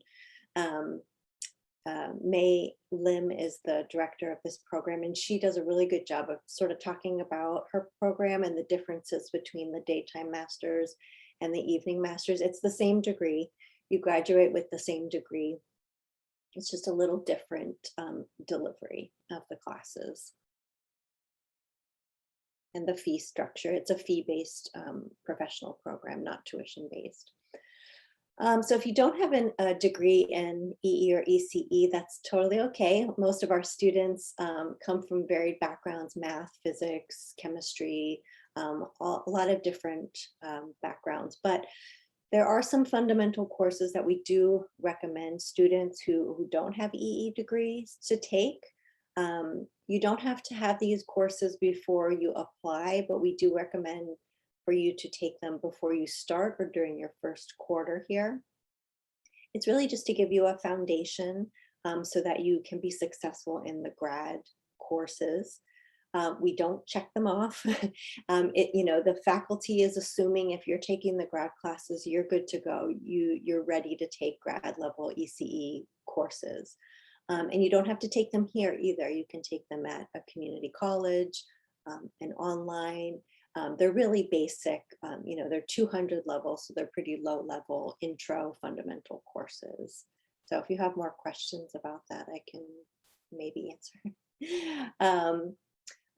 May Lim is the director of this program, and she does a really good job of sort of talking about her program and the differences between the daytime masters and the evening masters. It's the same degree. You graduate with the same degree. It's just a little different delivery of the classes. And the fee structure, it's a fee-based professional program, not tuition-based. So if you don't have a degree in EE or ECE, that's totally okay. Most of our students come from varied backgrounds: math, physics, chemistry, a lot of different backgrounds. But there are some fundamental courses that we do recommend students who don't have EE degrees to take. You don't have to have these courses before you apply, but we do recommend for you to take them before you start or during your first quarter here. It's really just to give you a foundation so that you can be successful in the grad courses. We don't check them off. The faculty is assuming if you're taking the grad classes, you're good to go. You're ready to take grad level ECE courses. And you don't have to take them here either. You can take them at a community college and online. They're really basic, they're 200 levels, so they're pretty low level intro fundamental courses. So if you have more questions about that, I can maybe answer.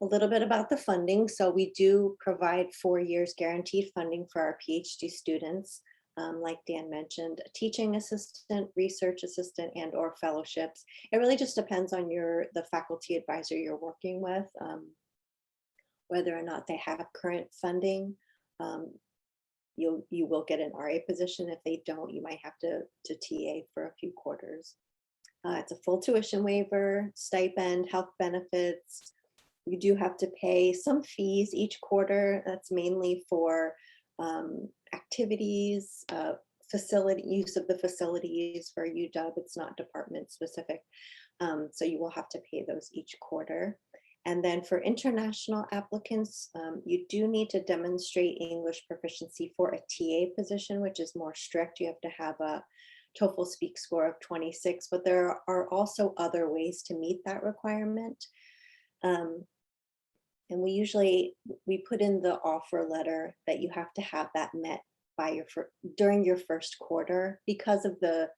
A little bit about the funding. So we do provide 4 years guaranteed funding for our PhD students. Like Dan mentioned, a teaching assistant, research assistant, and or fellowships. It really just depends on the faculty advisor you're working with, whether or not they have current funding. You will get an RA position. If they don't, you might have to TA for a few quarters. It's a full tuition waiver, stipend, health benefits. You do have to pay some fees each quarter. That's mainly for activities, facility use of the facilities for UW. It's not department specific. So you will have to pay those each quarter. And then for international applicants, you do need to demonstrate English proficiency for a TA position, which is more strict. You have to have a TOEFL speak score of 26, but there are also other ways to meet that requirement. And we put in the offer letter that you have to have that met by during your first quarter because of the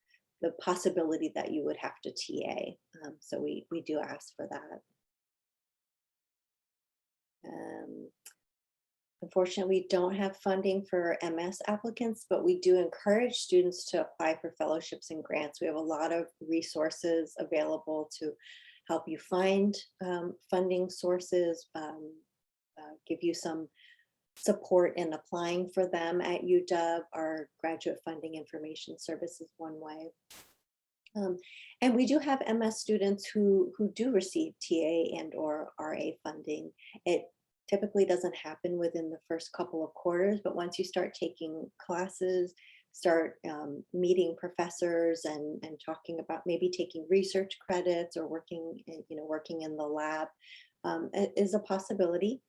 possibility that you would have to TA. So we do ask for that. Unfortunately, we don't have funding for MS applicants, but we do encourage students to apply for fellowships and grants. We have a lot of resources available to help you find funding sources, give you some support in applying for them at UW. Our graduate funding information service is one way. And we do have MS students who do receive TA and or RA funding. It typically doesn't happen within the first couple of quarters, but once you start taking classes, start meeting professors and talking about maybe taking research credits or working in the lab is a possibility.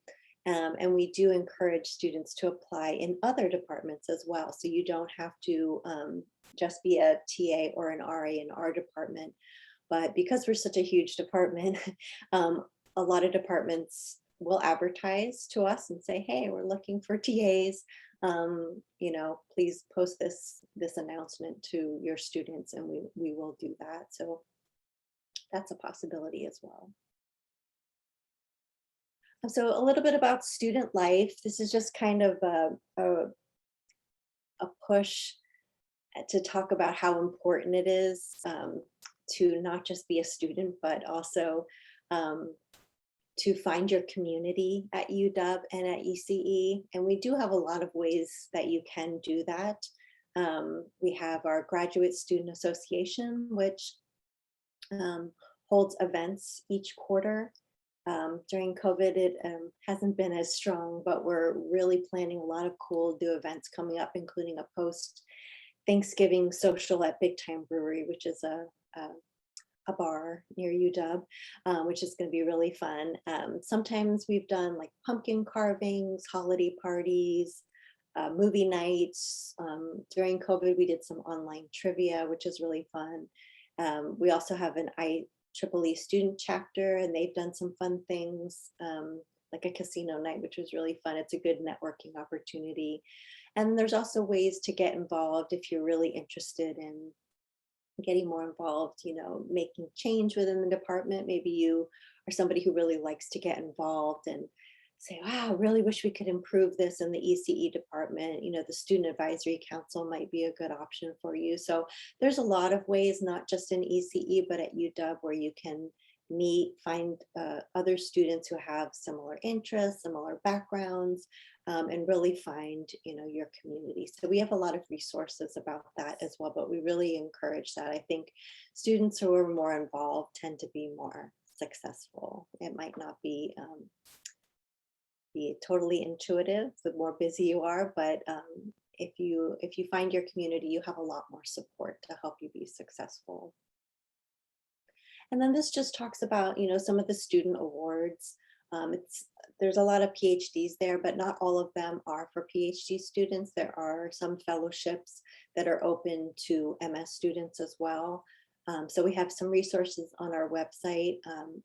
And we do encourage students to apply in other departments as well. So you don't have to just be a TA or an RA in our department. But because we're such a huge department, a lot of departments will advertise to us and say, hey, we're looking for TAs. Please post this announcement to your students, and we will do that. So that's a possibility as well. So a little bit about student life. This is just kind of a push to talk about how important it is to not just be a student, but also to find your community at UW and at ECE. And we do have a lot of ways that you can do that. We have our Graduate Student Association, which holds events each quarter. During COVID, it hasn't been as strong, but we're really planning a lot of cool new events coming up, including a post-Thanksgiving social at Big Time Brewery, which is a bar near UW, which is going to be really fun. Sometimes we've done like pumpkin carvings, holiday parties, movie nights. During COVID, we did some online trivia, which is really fun. We also have an IEEE student chapter, and they've done some fun things like a casino night, which was really fun. It's a good networking opportunity. And there's also ways to get involved if you're really interested in getting more involved, making change within the department. Maybe you are somebody who really likes to get involved and say, wow, I really wish we could improve this in the ECE department. The Student Advisory Council might be a good option for you. So there's a lot of ways, not just in ECE, but at UW, where you can find other students who have similar interests, similar backgrounds, and really find, your community. So we have a lot of resources about that as well, but we really encourage that. I think students who are more involved tend to be more successful. It might not be totally intuitive the more busy you are, but if you find your community, you have a lot more support to help you be successful. And then this just talks about, some of the student awards. There's a lot of PhDs there, but not all of them are for PhD students. There are some fellowships that are open to MS students as well. So we have some resources on our website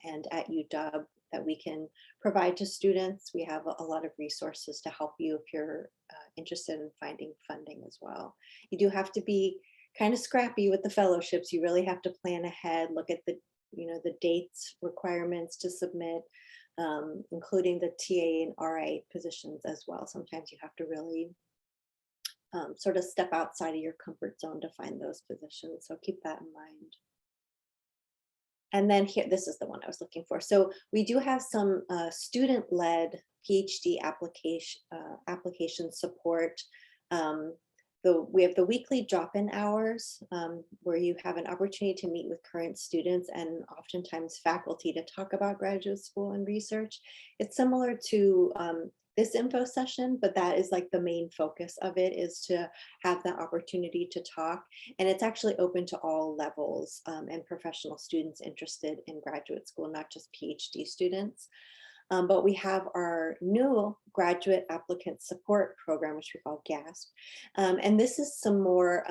and at UW that we can provide to students. We have a lot of resources to help you if you're interested in finding funding as well. You do have to be kind of scrappy with the fellowships. You really have to plan ahead, look at the dates requirements to submit, including the TA and RA positions as well. Sometimes you have to really sort of step outside of your comfort zone to find those positions. So keep that in mind. And then here, this is the one I was looking for. So we do have some student-led PhD application support. We have the weekly drop-in hours where you have an opportunity to meet with current students and oftentimes faculty to talk about graduate school and research. It's similar to this info session, but that is like the main focus of it, is to have that opportunity to talk. And it's actually open to all levels and professional students interested in graduate school, not just PhD students. But we have our new graduate applicant support program, which we call GASP. And this is some more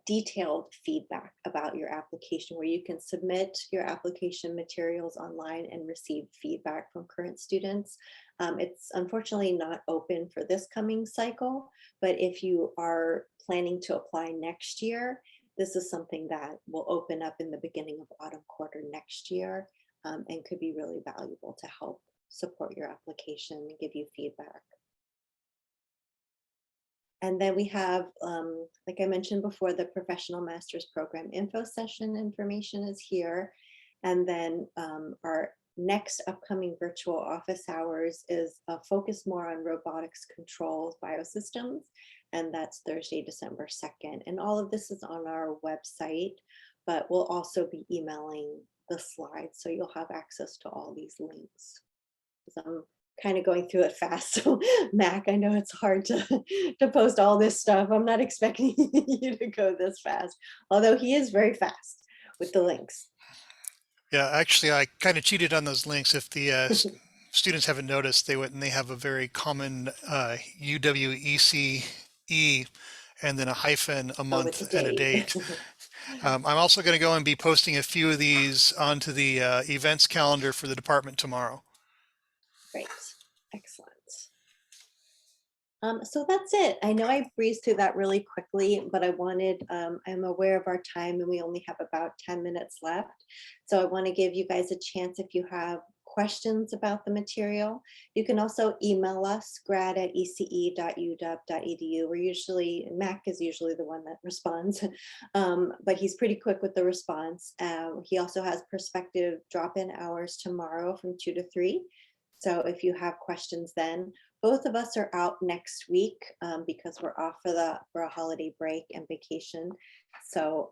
detailed feedback about your application, where you can submit your application materials online and receive feedback from current students. It's unfortunately not open for this coming cycle, but if you are planning to apply next year, this is something that will open up in the beginning of autumn quarter next year. And could be really valuable to help support your application and give you feedback. And then we have, like I mentioned before, the Professional Master's Program Info Session information is here. And then our next upcoming virtual office hours is focused more on robotics controls biosystems, and that's Thursday, December 2nd. And all of this is on our website, but we'll also be emailing the slides, so you'll have access to all these links. I'm kind of going through it fast. So Mac, I know it's hard to post all this stuff. I'm not expecting you to go this fast, although he is very fast with the links. Yeah, actually, I kind of cheated on those links. If the students haven't noticed, they went and they have a very common UWECE and then a hyphen, a It's month, and a date. I'm also going to go and be posting a few of these onto the events calendar for the department tomorrow. Great, excellent. So that's it. I know I breezed through that really quickly, but I wanted, I'm aware of our time and we only have about 10 minutes left. So I want to give you guys a chance if you have questions about the material. You can also email us, grad@ece.uw.edu. We're usually, Mac is usually the one that responds, but he's pretty quick with the response. He also has perspective drop-in hours tomorrow from 2 to 3. So if you have questions then, both of us are out next week because we're off for a holiday break and vacation. So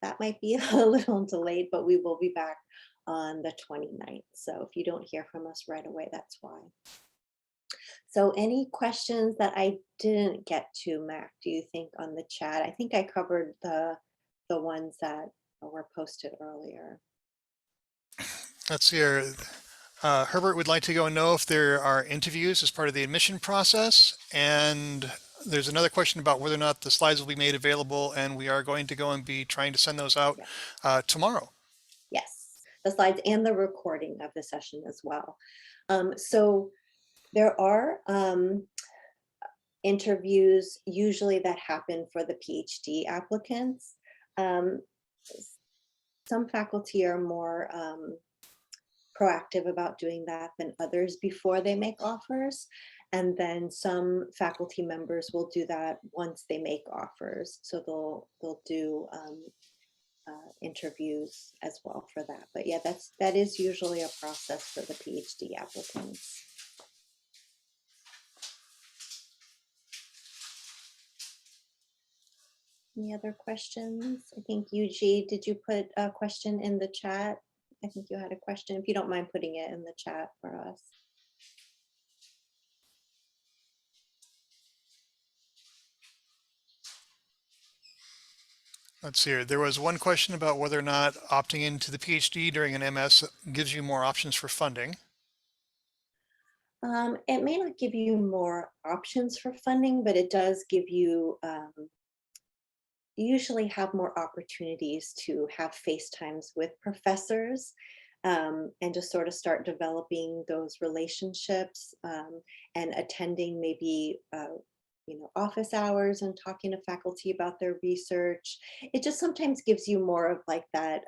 that might be a little delayed, but we will be back on the 29th. So if you don't hear from us right away, that's why. So any questions that I didn't get to, Mac, do you think on the chat? I think I covered the ones that were posted earlier. Let's see here. Herbert would like to go and know if there are interviews as part of the admission process. And there's another question about whether or not the slides will be made available. And we are going to go and be trying to send those out tomorrow. Yes, the slides and the recording of the session as well. So there are interviews usually that happen for the PhD applicants. Some faculty are more proactive about doing that than others before they make offers. And then some faculty members will do that once they make offers. So they'll do interviews as well for that. But yeah, that is usually a process for the PhD applicants. Any other questions? I think Yuji, did you put a question in the chat? I think you had a question. If you don't mind putting it in the chat for us. Let's see here. There was one question about whether or not opting into the PhD during an MS gives you more options for funding. It may not give you more options for funding, but it does give you usually have more opportunities to have FaceTimes with professors and just sort of start developing those relationships and attending maybe office hours and talking to faculty about their research. It just sometimes gives you more of like that,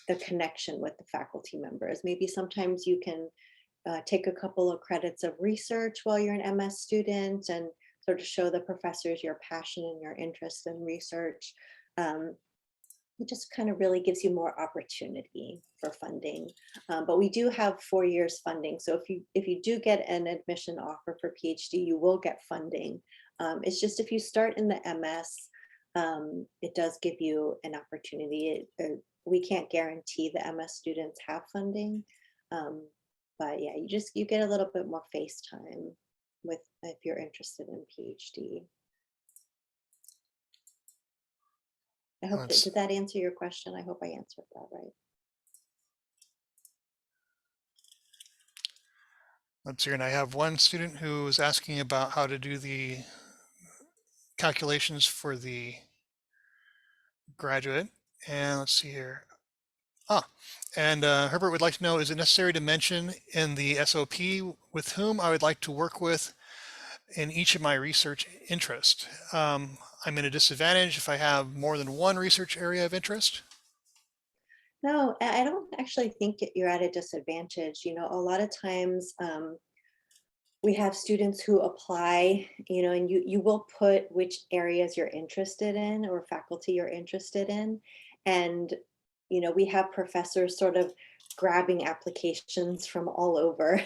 the connection with the faculty members. Maybe sometimes you can take a couple of credits of research while you're an MS student and sort of show the professors your passion and your interest in research. It just kind of really gives you more opportunity for funding. But we do have 4 years funding. So if you do get an admission offer for PhD, you will get funding. It's just if you start in the MS, it does give you an opportunity. We can't guarantee the MS students have funding. But yeah, you get a little bit more face time with if you're interested in PhD. I hope did that answer your question? I hope I answered that right. Let's see, and I have one student who is asking about how to do the calculations for the graduate. And let's see here. And Herbert would like to know, is it necessary to mention in the SOP with whom I would like to work with in each of my research interest? I'm in a disadvantage if I have more than one research area of interest. No, I don't actually think you're at a disadvantage. A lot of times we have students who apply, and you will put which areas you're interested in or faculty you're interested in. And, we have professors sort of grabbing applications from all over.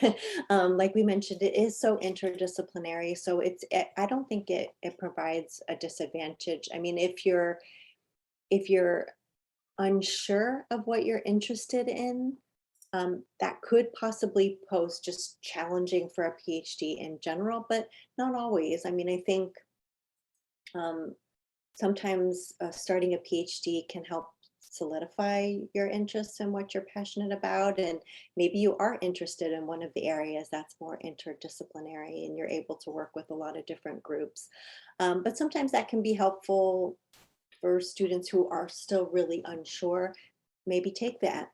Like we mentioned, it is so interdisciplinary. So I don't think it provides a disadvantage. I mean, if you're unsure of what you're interested in, that could possibly pose just challenging for a PhD in general, but not always. I mean, I think sometimes starting a PhD can help solidify your interests in what you're passionate about. And maybe you are interested in one of the areas that's more interdisciplinary and you're able to work with a lot of different groups. But sometimes that can be helpful for students who are still really unsure. Maybe take that,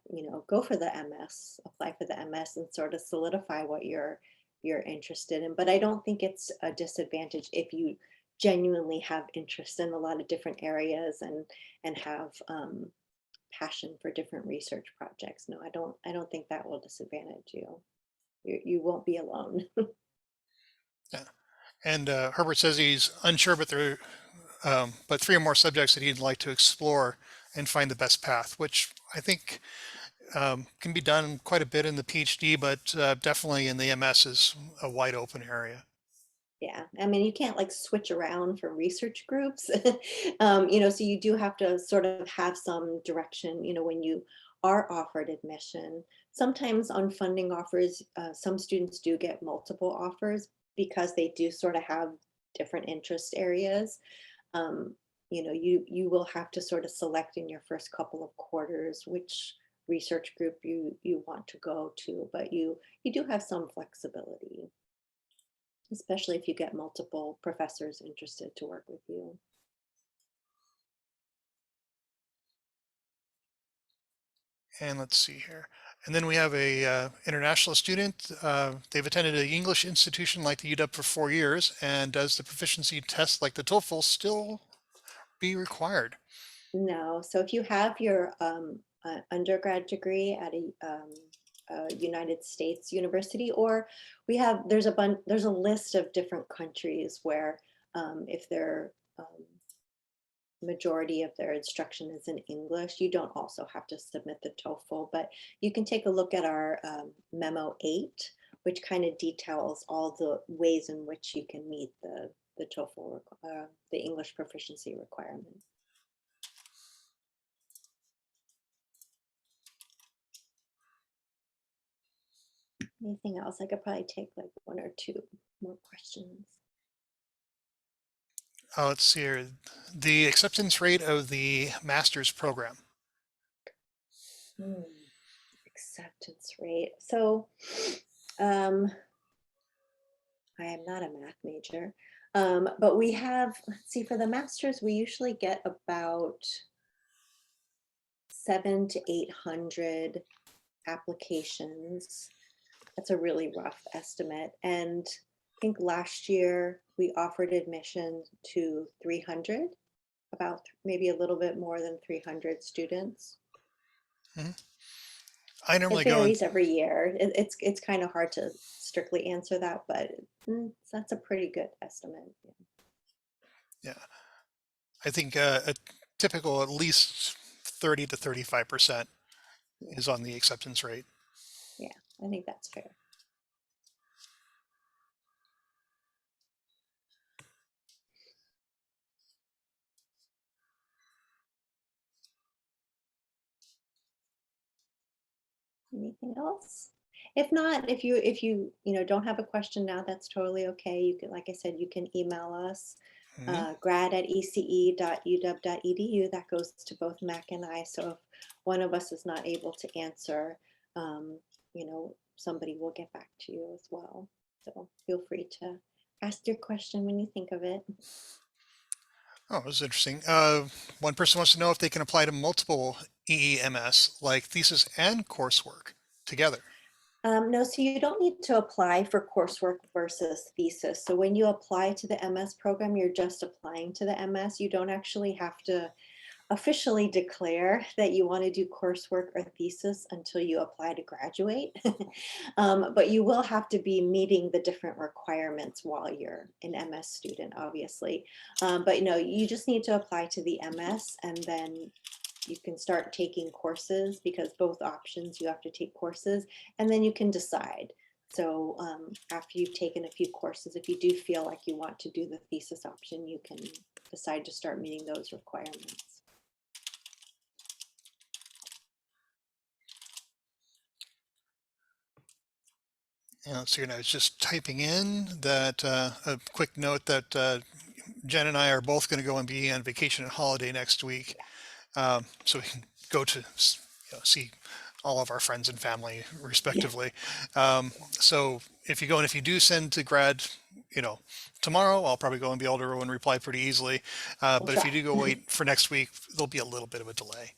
go for the MS, apply for the MS and sort of solidify what you're interested in. But I don't think it's a disadvantage if you genuinely have interest in a lot of different areas and have passion for different research projects. No, I don't think that will disadvantage you. You won't be alone. Yeah. And Herbert says he's unsure, but but 3 or more subjects that he'd like to explore and find the best path, which I think can be done quite a bit in the PhD, but definitely in the MS is a wide open area. Yeah, I mean, you can't like switch around for research groups, so you do have to sort of have some direction, when you are offered admission. Sometimes on funding offers, some students do get multiple offers because they do sort of have different interest areas. Um, you will have to sort of select in your first couple of quarters which research group you want to go to, but you do have some flexibility, especially if you get multiple professors interested to work with you. And let's see here. And then we have a international student. They've attended an English institution like the UW for 4 years. And does the proficiency test like the TOEFL still be required? No, so if you have your undergrad degree at a United States university, or there's a list of different countries where if their majority of their instruction is in English, you don't also have to submit the TOEFL, but you can take a look at our memo 8, which kind of details all the ways in which you can meet the TOEFL, the English proficiency requirement. Anything else? I could probably take like 1 or 2 more questions. Let's see here. The acceptance rate of the master's program. Acceptance rate. So I am not a math major, but we have, let's see, for the master's, we usually get about 700 to 800 applications. That's a really rough estimate. And I think last year we offered admission to 300, about maybe a little bit more than 300 students. I normally It go in, varies every year. It's kind of hard to strictly answer that, but that's a pretty good estimate. yeah, I think a typical at least 30 to 35% is on the acceptance rate. Yeah, I think that's fair. Anything else? If not, if you don't have a question now, that's totally okay. You can, like I said, you can email us grad@ece.uw.edu. That goes to both Mac and I. So if one of us is not able to answer, somebody will get back to you as well. So feel free to ask your question when you think of it. Oh, this is interesting. One person wants to know if they can apply to multiple EEMS, like thesis and coursework together. No, so you don't need to apply for coursework versus thesis. So when you apply to the MS program, you're just applying to the MS. You don't actually have to officially declare that you want to do coursework or thesis until you apply to graduate. But you will have to be meeting the different requirements while you're an MS student, obviously. But you just need to apply to the MS, and then you can start taking courses, because both options you have to take courses, and then you can decide. So after you've taken a few courses, if you do feel like you want to do the thesis option, you can decide to start meeting those requirements. So I was just typing in that a quick note that Jen and I are both going to go and be on vacation and holiday next week. So we can go to see all of our friends and family respectively. So if you do send to grad, tomorrow, I'll probably go and be able to reply pretty easily. But if you do go wait for next week, there'll be a little bit of a delay.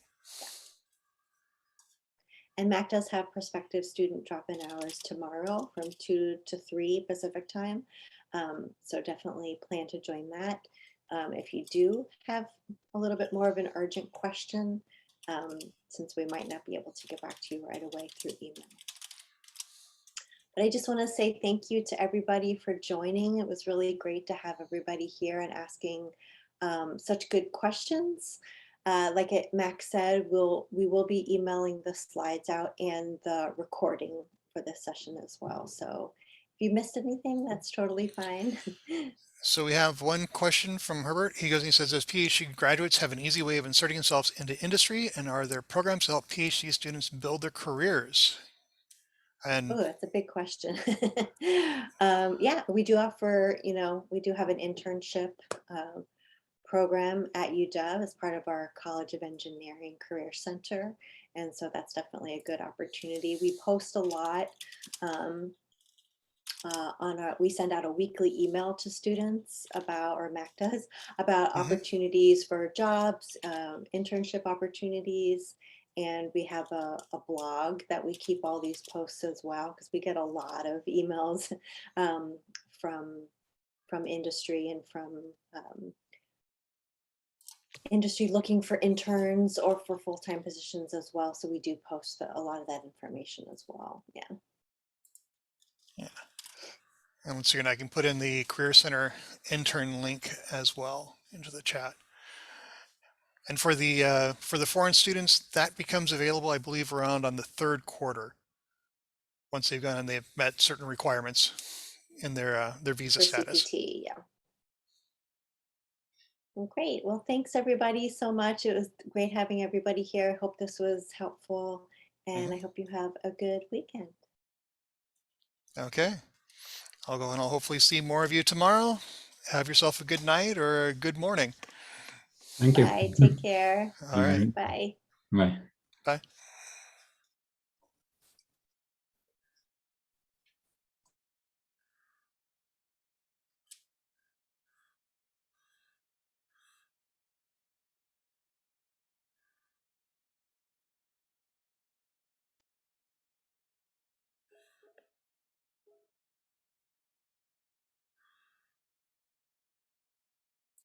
And Mac does have prospective student drop-in hours tomorrow from 2 to 3 Pacific time. So definitely plan to join that. If you do have a little bit more of an urgent question, since we might not be able to get back to you right away through email. But I just want to say thank you to everybody for joining. It was really great to have everybody here and asking such good questions. Like Max said, we will be emailing the slides out and the recording for this session as well. So if you missed anything, that's totally fine. So we have one question from Herbert. He says, does PhD graduates have an easy way of inserting themselves into industry, and are there programs to help PhD students build their careers? And oh, that's a big question. Yeah, we do offer, we do have an internship program at UW as part of our College of Engineering Career Center. And so that's definitely a good opportunity. We post a lot we send out a weekly email to students about, or Mac does, about opportunities for jobs, internship opportunities. And we have a blog that we keep all these posts as well, because we get a lot of emails from industry and from industry looking for interns or for full-time positions as well. So we do post a lot of that information as well. Yeah. And once again, I can put in the Career Center intern link as well into the chat. And for the foreign students, that becomes available, I believe, around on the 3rd quarter, once they've gone and they've met certain requirements in their visa For status. CPT, yeah. Well, great. Well, thanks everybody so much. It was great having everybody here. I hope this was helpful, and I hope you have a good weekend. Okay. I'll go and I'll hopefully see more of you tomorrow. Have yourself a good night or a good morning. Thank you. Bye. Take care. All right. Bye. Bye. Bye.